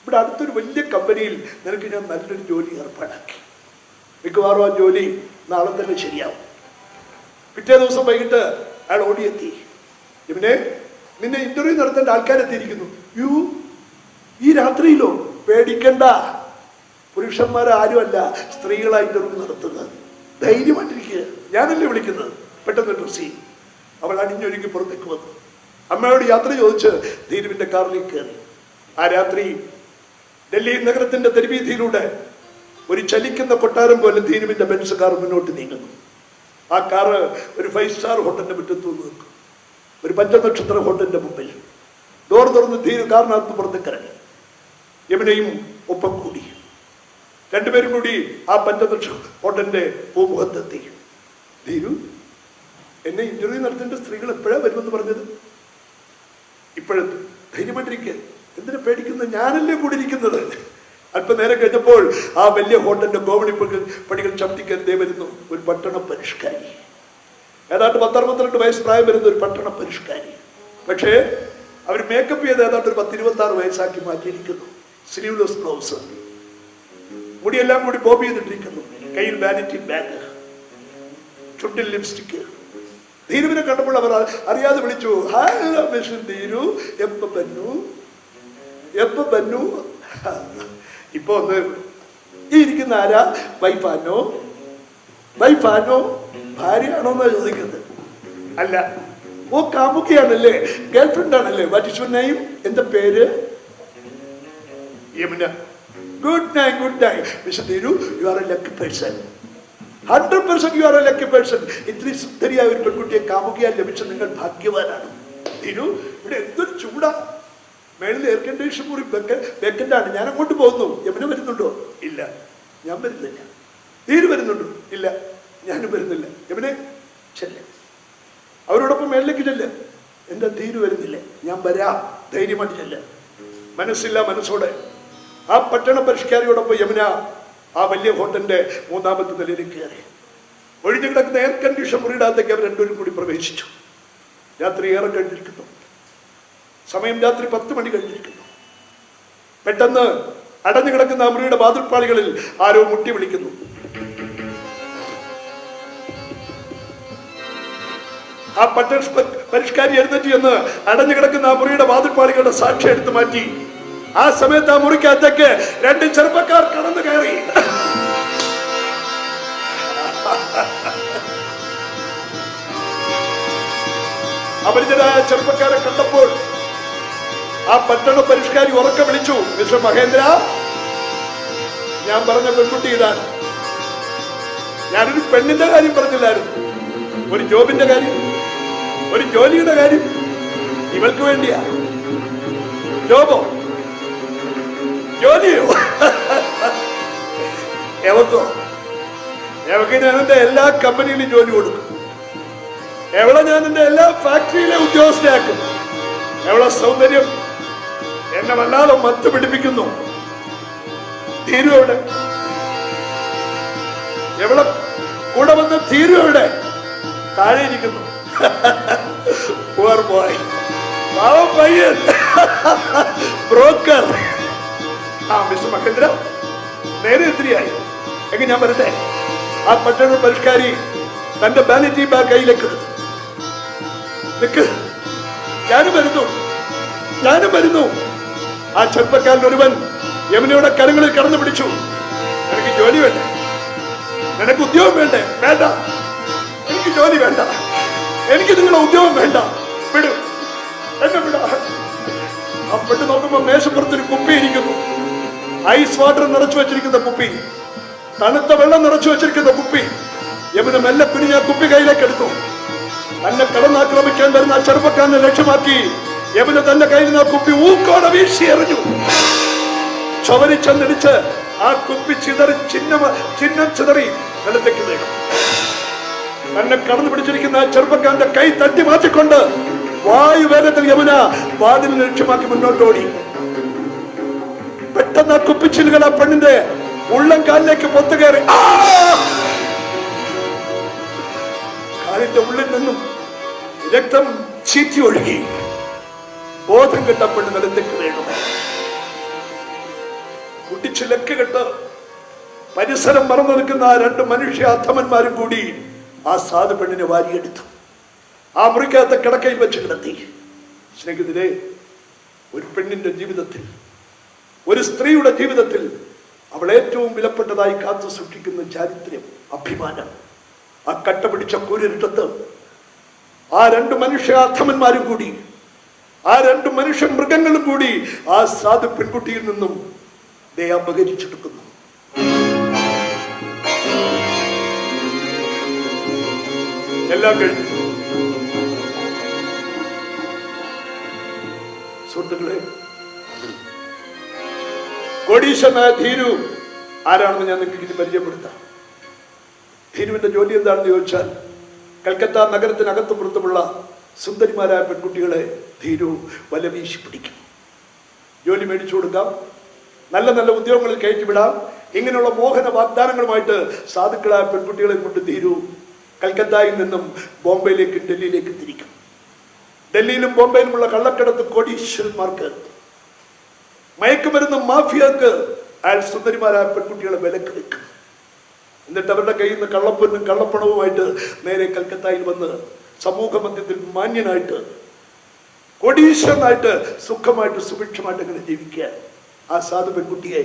ഇവിടെ അടുത്തൊരു വലിയ കമ്പനിയിൽ നിനക്ക് ഞാൻ നല്ലൊരു ജോലി ഏർപ്പാടാക്കി. മിക്കവാറും ആ ജോലി നാളെ തന്നെ ശരിയാവും. പിറ്റേ ദിവസം വൈകിട്ട് അയാൾ ഓടിയെത്തി. യമുനേ, നിന്നെ ഇന്റർവ്യൂ നടത്തേണ്ട ആൾക്കാരെത്തിയിരിക്കുന്നു. യു, ഈ രാത്രിയിലോ? പേടിക്കണ്ട, പുരുഷന്മാരാരുമല്ല സ്ത്രീകളാ ഇന്റർവ്യൂ നടത്തുന്നത്. ധൈര്യമായിട്ടിരിക്കുക, ഞാനല്ലേ വിളിക്കുന്നത്. പെട്ടെന്ന് ഡ്രസ് ചെയ്യും. അവൾ അണിഞ്ഞൊരുങ്ങി പുറത്തേക്ക് വന്നു. അമ്മയോട് യാത്ര ചോദിച്ച് ധീരുവിന്റെ കാറിലേക്ക് കയറി. ആ രാത്രി ഡൽഹി നഗരത്തിന്റെ തെരുവീതിയിലൂടെ ഒരു ചലിക്കുന്ന കൊട്ടാരം പോലെ ധീരുവിന്റെ ബെൻസ് കാർ മുന്നോട്ട് നീങ്ങുന്നു. ആ കാറ് ഒരു 5 സ്റ്റാർ ഹോട്ടലിന്റെ മുറ്റത്ത് നിൽക്കും. ഒരു 5 നക്ഷത്ര ഹോട്ടലിന്റെ മുമ്പിൽ ഡോർ തുറന്ന് ധീരു കാറിനകത്ത് പുറത്തേക്ക് ഇറങ്ങി. യമുനയും ഒപ്പം കൂടി. രണ്ടുപേരും കൂടി ആ 5 നക്ഷത്ര ഹോട്ടലിന്റെ പൂമുഖത്തെത്തി. ധീരു, എന്നെ ഇന്റർവ്യൂ നടത്തേണ്ട സ്ത്രീകൾ എപ്പോഴാ വരുമെന്ന് പറഞ്ഞത്? ഇപ്പോഴത്തെ ധൈര്യമായിട്ടിരിക്കുക, എന്തിനു പേടിക്കുന്നത്? ഞാനല്ലേ കൂടി ഇരിക്കുന്നത്. അല്പനേരം കഴിഞ്ഞപ്പോൾ ആ വലിയ ഹോട്ടലിന്റെ കോമഡി പടികൾ ചവിട്ടിക്കാൻ വരുന്നു ഒരു പട്ടണ പരിഷ്കാരി. ഏതാണ്ട് 10-12 വയസ്സ് പ്രായം വരുന്ന ഒരു പട്ടണ പരിഷ്കാരി. പക്ഷേ അവർ മേക്കപ്പ് ചെയ്ത് ഏതാണ്ട് ഒരു 10-26 വയസ്സാക്കി മാറ്റിയിരിക്കുന്നു. സ്ലീവ്ലെസ് ബ്ലൗസ്, മുടിയെല്ലാം കൂടി ബോബ് ചെയ്തിട്ടിരിക്കുന്നു, കയ്യിൽ വാനിറ്റി ബാഗ്, ചുണ്ടിൽ ലിപ്സ്റ്റിക്ക്. ധീരുവിനെ കണ്ടപ്പോൾ അവർ അറിയാതെ വിളിച്ചു, ഹലോ മിസ്റ്റർ ധീരു, എപ്പ ബന്നു. ഇപ്പൊ ഒന്ന് ഈ ഇരിക്കുന്ന ആരാ? വൈഫാനോ ഭാര്യയാണോ എന്നാ ചോദിക്കുന്നത്. അല്ല, ഓ കാമുകിയാണല്ലേ, ഗേൾഫ്രണ്ട് ആണല്ലേ. What is your name? എന്റെ പേര് Yamuna. Good night mister Dheeru, you are a lucky person. 100% you are a lucky person. ഇത്രയും സുന്ദരിയായ ഒരു പെൺകുട്ടിയെ കാമുകിയാൽ ലഭിച്ച നിങ്ങൾ ഭാഗ്യവാനാണ്. ധീരു, ഇവിടെ എന്തൊരു ചൂടാ. മേളിൽ എയർ കണ്ടീഷൻ മുറി വെക്കൻ്റാണ്. ഞാൻ അങ്ങോട്ട് പോകുന്നു. യമുന വരുന്നുണ്ടോ? ഇല്ല, ഞാൻ വരുന്നില്ല. ധീരു വരുന്നുണ്ടോ? ഇല്ല, ഞാനും വരുന്നില്ല. യമുനെ ചെല്ല, അവരോടൊപ്പം മേളിലേക്ക് ചെല്ല. എൻ്റെ ധീരു വരുന്നില്ല, ഞാൻ വരാം. ധൈര്യമായിട്ട് ചെല്ല. മനസ്സില്ല മനസ്സോടെ ആ പട്ടണ പരിഷ്കാരിയോടൊപ്പം യമുന ആ വലിയ ഹോട്ടലിന്റെ 3ാമത്തെ നിലയിലേക്ക് കയറി. ഒഴിഞ്ഞു കിടക്കുന്ന എയർ കണ്ടീഷൻ മുറിയിടത്തേക്ക് അവർ രണ്ടുപേരും കൂടി പ്രവേശിച്ചു. രാത്രി ഏറെ കഴിഞ്ഞിരിക്കുന്നു. സമയം രാത്രി 10 മണി കഴിഞ്ഞിരിക്കുന്നു. പെട്ടെന്ന് അടഞ്ഞു കിടക്കുന്ന ആ മുറിയുടെ വാതിൽപ്പാളികളിൽ ആരോ മുട്ടി വിളിക്കുന്നു. ആ പരിഷ്കാരി എഴുന്നേറ്റ് എന്ന് അടഞ്ഞു കിടക്കുന്ന ആ മുറിയുടെ വാതിൽപ്പാളികളുടെ സാക്ഷ്യം എടുത്തു മാറ്റി. ആ സമയത്ത് ആ മുറിക്കകത്തേക്ക് 2 ചെറുപ്പക്കാർ കടന്നു കയറി. അപരിചിതരായ ചെറുപ്പക്കാരെ കണ്ടപ്പോൾ ആ പട്ടണ പരിഷ്കാരി ഉറക്കെ വിളിച്ചു, മിസ്റ്റർ മഹേന്ദ്ര, ഞാൻ പറഞ്ഞ പെൺകുട്ടി ഇതാണ്. ഞാനൊരു പെണ്ണിന്റെ കാര്യം പറഞ്ഞില്ലായിരുന്നു, ഒരു ജോബിന്റെ കാര്യം, ഒരു ജോലിയുടെ കാര്യം. ഇവൾക്ക് വേണ്ടിയാ. ജോബോ ജോലിയോ? എവക്കോ? എവക്ക് ഞാൻ എന്റെ എല്ലാ കമ്പനിയിലും ജോലി കൊടുക്കും. എവളെ ഞാൻ എന്റെ എല്ലാ ഫാക്ടറിയിലെ ഉദ്യോഗസ്ഥയാക്കും. എവളെ സൗന്ദര്യം എന്നെ വല്ലാതെ മത്ത് പിടിപ്പിക്കുന്നു. ധീരു എവിടെ? എവളെ കൂടെ വന്ന ധീരു എവിടെ? താഴെ ഇരിക്കുന്നു. പാവം പയ്യൻ, ബ്രോക്കർ. ആ മിസ്റ്റർ മഹേന്ദ്ര, നേരെ എത്രയായി? എങ്കിൽ ഞാൻ വരട്ടെ. ആ പട്ടണ പരിഷ്കാരി തന്റെ വാനിറ്റി ബാഗ് കയ്യിലേക്ക് എടുത്തു. നിക്ക്, ഞാനും വരുന്നു. ആ ചെറുപ്പക്കാരൻ ഒരുവൻ യമുനയുടെ കരങ്ങളിൽ കടന്നു പിടിച്ചു. നിനക്ക് ജോലി വേണ്ടേ? നിനക്ക് ഉദ്യോഗം വേണ്ടേ? വേണ്ട, എനിക്ക് ജോലി വേണ്ട, എനിക്ക് നിങ്ങളുടെ ഉദ്യോഗം വേണ്ട, വിടും, എന്നെ വിടാ. ആ പെണ്ണ് നോക്കുമ്പോ മേശപ്പുറത്തൊരു കുപ്പി ഇരിക്കുന്നു. ഐസ് വാട്ടർ നിറച്ചു വെച്ചിരിക്കുന്ന കുപ്പി, തണുത്ത വെള്ളം നിറച്ചു വെച്ചിരിക്കുന്ന കുപ്പി. യമുന മെല്ലെ കുനിഞ്ഞ കുപ്പി കയ്യിലേക്ക് എടുത്തു. തന്നെ കടന്നാക്രമിക്കാൻ വരുന്ന ആ ചെറുപ്പക്കാരനെ ലക്ഷ്യമാക്കി യമുന തന്റെ കയ്യിൽ നിന്ന് ആ കുപ്പി ഊക്കോടെ വീശി എറിഞ്ഞു. ചവരിച്ചെന്നിടിച്ച് ആ കുപ്പി ചിഹ്നം ചിതറി നിലത്തേക്ക് വീണു. തന്നെ കടന്നു പിടിച്ചിരിക്കുന്ന ആ ചെറുപ്പക്കാരന്റെ കൈ തട്ടി മാറ്റിക്കൊണ്ട് വായുവേഗത്തിൽ യമുന വാതിൽ ലക്ഷ്യമാക്കി മുന്നോട്ടോടി. പെട്ടെന്ന് ആ കുപ്പിച്ചിലുകൾ ആ പെണ്ണിന്റെ ഉള്ളം കാലിലേക്ക് പൊത്തുകയറി. കാലിന്റെ ഉള്ളിൽ നിന്നും രക്തം ചീറ്റി ഒഴുകി. ബോധം കെട്ട പെണ്ണ് നിലത്തേക്ക് വീണു. കുട്ടിച്ച് ലക്ക് കെട്ട് പരിസരം മറന്നു നിൽക്കുന്ന ആ 2 മനുഷ്യ അധമന്മാരും കൂടി ആ സാധു പെണ്ണിനെ വാരിയെടുത്തു. ആ മുറിക്കകത്തെ കിടക്കയിൽ വെച്ച് കിടത്തി. സ്നേഹിതരെ, ഒരു പെണ്ണിന്റെ ജീവിതത്തിൽ, ഒരു സ്ത്രീയുടെ ജീവിതത്തിൽ അവൾ ഏറ്റവും വിലപ്പെട്ടതായി കാത്തു സൂക്ഷിക്കുന്ന ചാരിത്രം, അഭിമാനം. ആ കട്ട പിടിച്ച കൂരിരുട്ടത്ത് ആ 2 മനുഷ്യ അധമന്മാരും കൂടി, ആ 2 മനുഷ്യ മൃഗങ്ങളും കൂടി ആ സാധു പെൺകുട്ടിയിൽ നിന്നും അപഹരിച്ചെടുക്കുന്നു. എല്ലാം കഴിഞ്ഞു. സുഹൃത്തുക്കളെ, കോടീശ്വരനായ ധീരു ആരാണെന്ന് ഞാൻ നിങ്ങൾക്ക് പരിചയപ്പെടുത്താം. ധീരുവിന്റെ ജോലി എന്താണെന്ന് ചോദിച്ചാൽ, കൽക്കത്ത നഗരത്തിനകത്തും പുറത്തുമുള്ള സുന്ദരിമാരായ പെൺകുട്ടികളെ ധീരു വല വീശി പിടിക്കും. ജോലി മേടിച്ചു കൊടുക്കാം, നല്ല നല്ല ഉദ്യോഗങ്ങളിൽ കയറ്റിവിടാം. ഇങ്ങനെയുള്ള മോഹന വാഗ്ദാനങ്ങളുമായിട്ട് സാധുക്കളായ പെൺകുട്ടികളെ കൊണ്ട് ധീരു കൽക്കത്തയിൽ നിന്നും ബോംബെയിലേക്ക്, ഡൽഹിയിലേക്ക് തിരിക്കും. ഡൽഹിയിലും ബോംബെയിലുമുള്ള കള്ളക്കടത്ത് കോടീശ്വരന്മാർക്ക്, മയക്കുമരുന്ന് മാഫിയക്ക് അയാൾ സുന്ദരിമാരായ പെൺകുട്ടികളെ വിലക്ക് വെക്കും. എന്നിട്ട് അവരുടെ കയ്യിൽ നിന്ന് കള്ളപ്പൊന്നും കള്ളപ്പണവുമായിട്ട് നേരെ കൽക്കത്തയിൽ വന്ന് സമൂഹ മധ്യത്തിൽ മാന്യനായിട്ട്, കോടീശ്വരനായിട്ട്, സുഖമായിട്ട്, സുഭിക്ഷമായിട്ട് അങ്ങനെ ജീവിക്കാൻ ആ സാധു പെൺകുട്ടിയെ,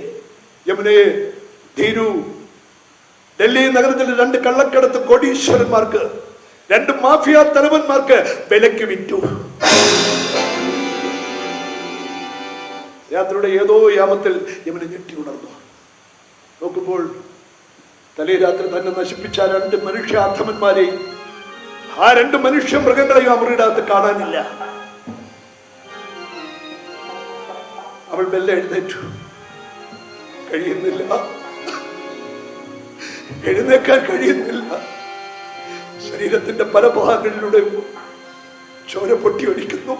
യമുനയെ, ധീരു ഡൽഹി നഗരത്തിലെ 2 കള്ളക്കടത്ത് കോടീശ്വരന്മാർക്ക്, 2 മാഫിയ തലവന്മാർക്ക് വിലക്ക് വിറ്റു. രാത്രിയുടെ ഏതോ യാമത്തിൽ യമുന ഞെട്ടി ഉണർന്നു. നോക്കുമ്പോൾ തലേ രാത്രി തന്നെ നശിപ്പിച്ച 2 മനുഷ്യ അധമന്മാരെയും ആ 2 മനുഷ്യ മൃഗങ്ങളെയും ആ മുറിയുടെ അകത്ത് കാണാനില്ല. അവൾ മെല്ലെ എഴുന്നേറ്റു. കഴിയുന്നില്ല, എഴുന്നേക്കാൻ കഴിയുന്നില്ല. ശരീരത്തിന്റെ പല ഭാഗങ്ങളിലൂടെ ചോര പൊട്ടി ഒലിക്കുന്നു.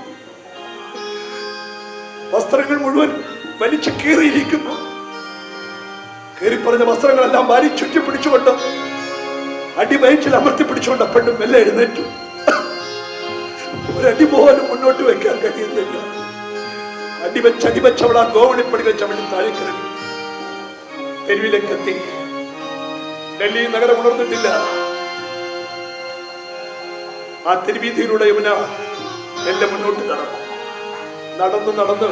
വസ്ത്രങ്ങൾ മുഴുവൻ വലിച്ചു കീറിയിരിക്കുന്നു. കീറിപ്പറഞ്ഞ വസ്ത്രങ്ങളെല്ലാം വാരി ചുറ്റി പിടിച്ചുകൊണ്ട്, അടിവയറ്റിൽ അമർത്തി പിടിച്ചുകൊണ്ട് പെണ്ണും മെല്ലെ എഴുന്നേറ്റു. ഒരടി പോലും മുന്നോട്ട് വെക്കാൻ കഴിയുന്നില്ല. അടിവെച്ചവൾ ആ ഗോവണിപ്പടി വെച്ച് അവൾ താഴേക്കിറങ്ങി തെരുവിലേക്ക് എത്തി. ഡൽഹി നഗരം ഉണർന്നിട്ടില്ല. ആ തെരുവീതിയിലൂടെ യമുന എല്ലാം മുന്നോട്ട് നടന്ന്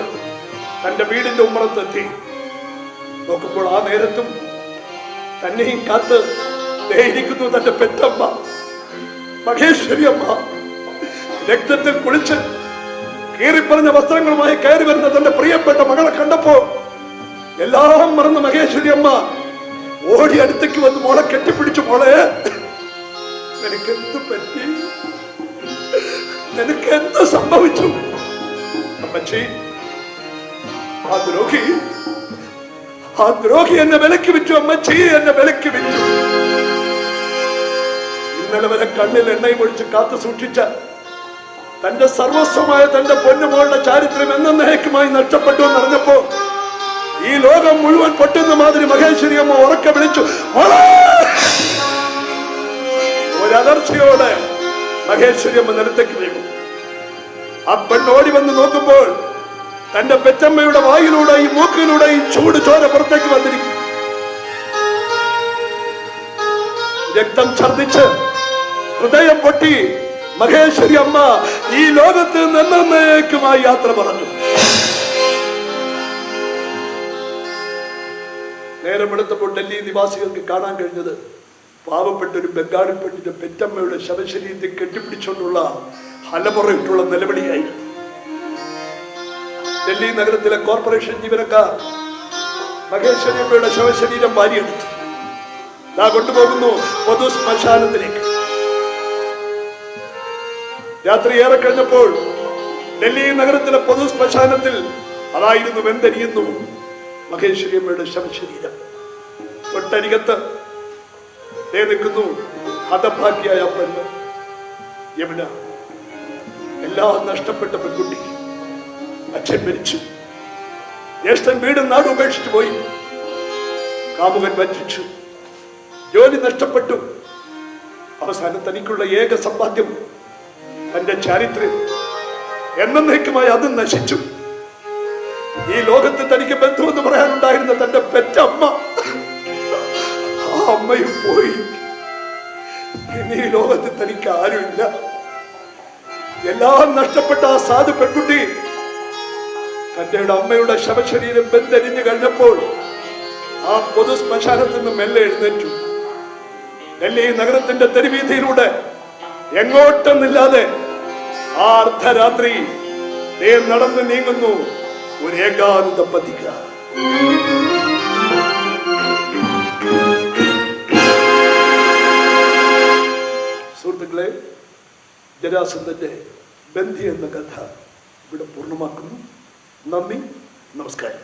തന്റെ വീടിന്റെ ഉമ്മറത്തെത്തി. നോക്കുമ്പോൾ ആ നേരത്തും തന്നെയും കാത്ത് ദഹിക്കുന്നു തന്റെ പെറ്റമ്മ മഹേശ്വരി അമ്മ. രക്തത്തിൽ കുളിച്ച് കീറിപ്പറഞ്ഞ വസ്ത്രങ്ങളുമായി കയറി വരുന്ന തന്റെ പ്രിയപ്പെട്ട മകളെ കണ്ടപ്പോ എല്ലാം മറന്ന് മഹേശ്വരി അമ്മ ഓടി അടുത്തേക്ക് വന്ന് മോളെ കെട്ടിപ്പിടിച്ചു. മോളെ, നിനക്കെന്ത് പറ്റി? നിനക്ക് എന്ത് സംഭവിച്ചു? അമ്മച്ചി, ആ ദ്രോഹി എന്നെ വിലക്ക് വിറ്റു. അമ്മച്ചി, എന്നെ വിലക്ക് വിറ്റു. ഇന്നലെ വരെ കണ്ണിൽ എണ്ണയും ഒഴിച്ച് കാത്തു സൂക്ഷിച്ച തന്റെ സർവസ്വമായ തന്റെ പൊന്നുമോളുടെ ചാരിത്രം എന്നേക്കുമായി നഷ്ടപ്പെട്ടു എന്നറിഞ്ഞപ്പോ ഈ ലോകം മുഴുവൻ പൊട്ടുന്ന മാതിരി മഹേശ്വരി അമ്മ ഉറക്കെ വിളിച്ചു. ഒരലർച്ചയോടെ മഹേശ്വരി അമ്മ നിലത്തേക്ക് വീണു. ആ പെണ്ണോടി വന്ന് നോക്കുമ്പോൾ തന്റെ പെറ്റമ്മയുടെ വായിലൂടെയും മൂക്കിലൂടെയും ചൂട് ചോര പുറത്തേക്ക് വന്നിരിക്കും. രക്തം ഛർദിച്ച് ഹൃദയം പൊട്ടി മഹേശ്വരി അമ്മ ഈ ലോകത്ത് എന്നേക്കുമായി യാത്ര പറഞ്ഞു. നേരമെടുത്തപ്പോൾ ഡൽഹി നിവാസികൾക്ക് കാണാൻ കഴിഞ്ഞത് പാവപ്പെട്ട ഒരു ബംഗാളി പെണ്ണിന്റെ പെറ്റമ്മയുടെ ശവശരീരത്തെ കെട്ടിപ്പിടിച്ചുകൊണ്ടുള്ള ഹലമുറയിട്ടുള്ള നിലവിളിയായിരുന്നു. ഡൽഹി നഗരത്തിലെ കോർപ്പറേഷൻ ജീവനക്കാർ മഹേശ്വരി അമ്മയുടെ ശവശരീരം വാരിയെടുത്തു. കൊണ്ടുപോകുന്നു പൊതു ശ്മശാനത്തിലേക്ക്. രാത്രി ഏറെ കഴിഞ്ഞപ്പോൾ ഡൽഹി നഗരത്തിലെ പൊതു ശ്മശാനത്തിൽ അതായിരുന്നു വെന്തരിയുന്നു മഹേശ്വരി അമ്മയുടെ ശവശരീരം. തൊട്ടരികത്ത് നിൽക്കുന്നു ഹതഭാഗ്യായ പെണ്ണ് യമുന. എല്ലാം നഷ്ടപ്പെട്ട പെൺകുട്ടി. അച്ഛൻ മരിച്ചു. ജ്യേഷ്ഠൻ വീടും നാടും ഉപേക്ഷിച്ചു പോയി. കാമുകൻ വഞ്ചിച്ചു. ജോലി നഷ്ടപ്പെട്ടു. അവസാനം തനിക്കുള്ള ഏക സമ്പാദ്യം തന്റെ ചാരിത്രം എന്നേക്കുമായി അത് നശിച്ചു. ഈ ലോകത്ത് തനിക്ക് ബന്ധുവെന്ന് പറയാനുണ്ടായിരുന്ന തന്റെ പെറ്റമ്മ, ആ അമ്മയും പോയി. ഇനി ഈ ലോകത്ത് തനിക്ക് ആരുമില്ല. എല്ലാം നഷ്ടപ്പെട്ട ആ സാധു പെൺകുട്ടി തന്റെ അമ്മയുടെ ശവശരീരം ബന്ധരിഞ്ഞു കഴിഞ്ഞപ്പോൾ ആ പൊതു ശ്മശാനത്തിൽ നിന്ന് മെല്ലെ എഴുന്നേറ്റു. ഡൽഹി നഗരത്തിന്റെ തെരുവീതിയിലൂടെ എങ്ങോട്ടൊന്നില്ലാതെ ആ അർദ്ധരാത്രി നടന്നു നീങ്ങുന്നു ഒരു ഏകാന്ത പതിക. സുഹൃത്തുക്കളെ, ജരാസന്ധന്റെ ബന്ധി എന്ന കഥ ഇവിടെ പൂർണ്ണമാക്കുന്നു. നന്ദി, നമസ്കാരം.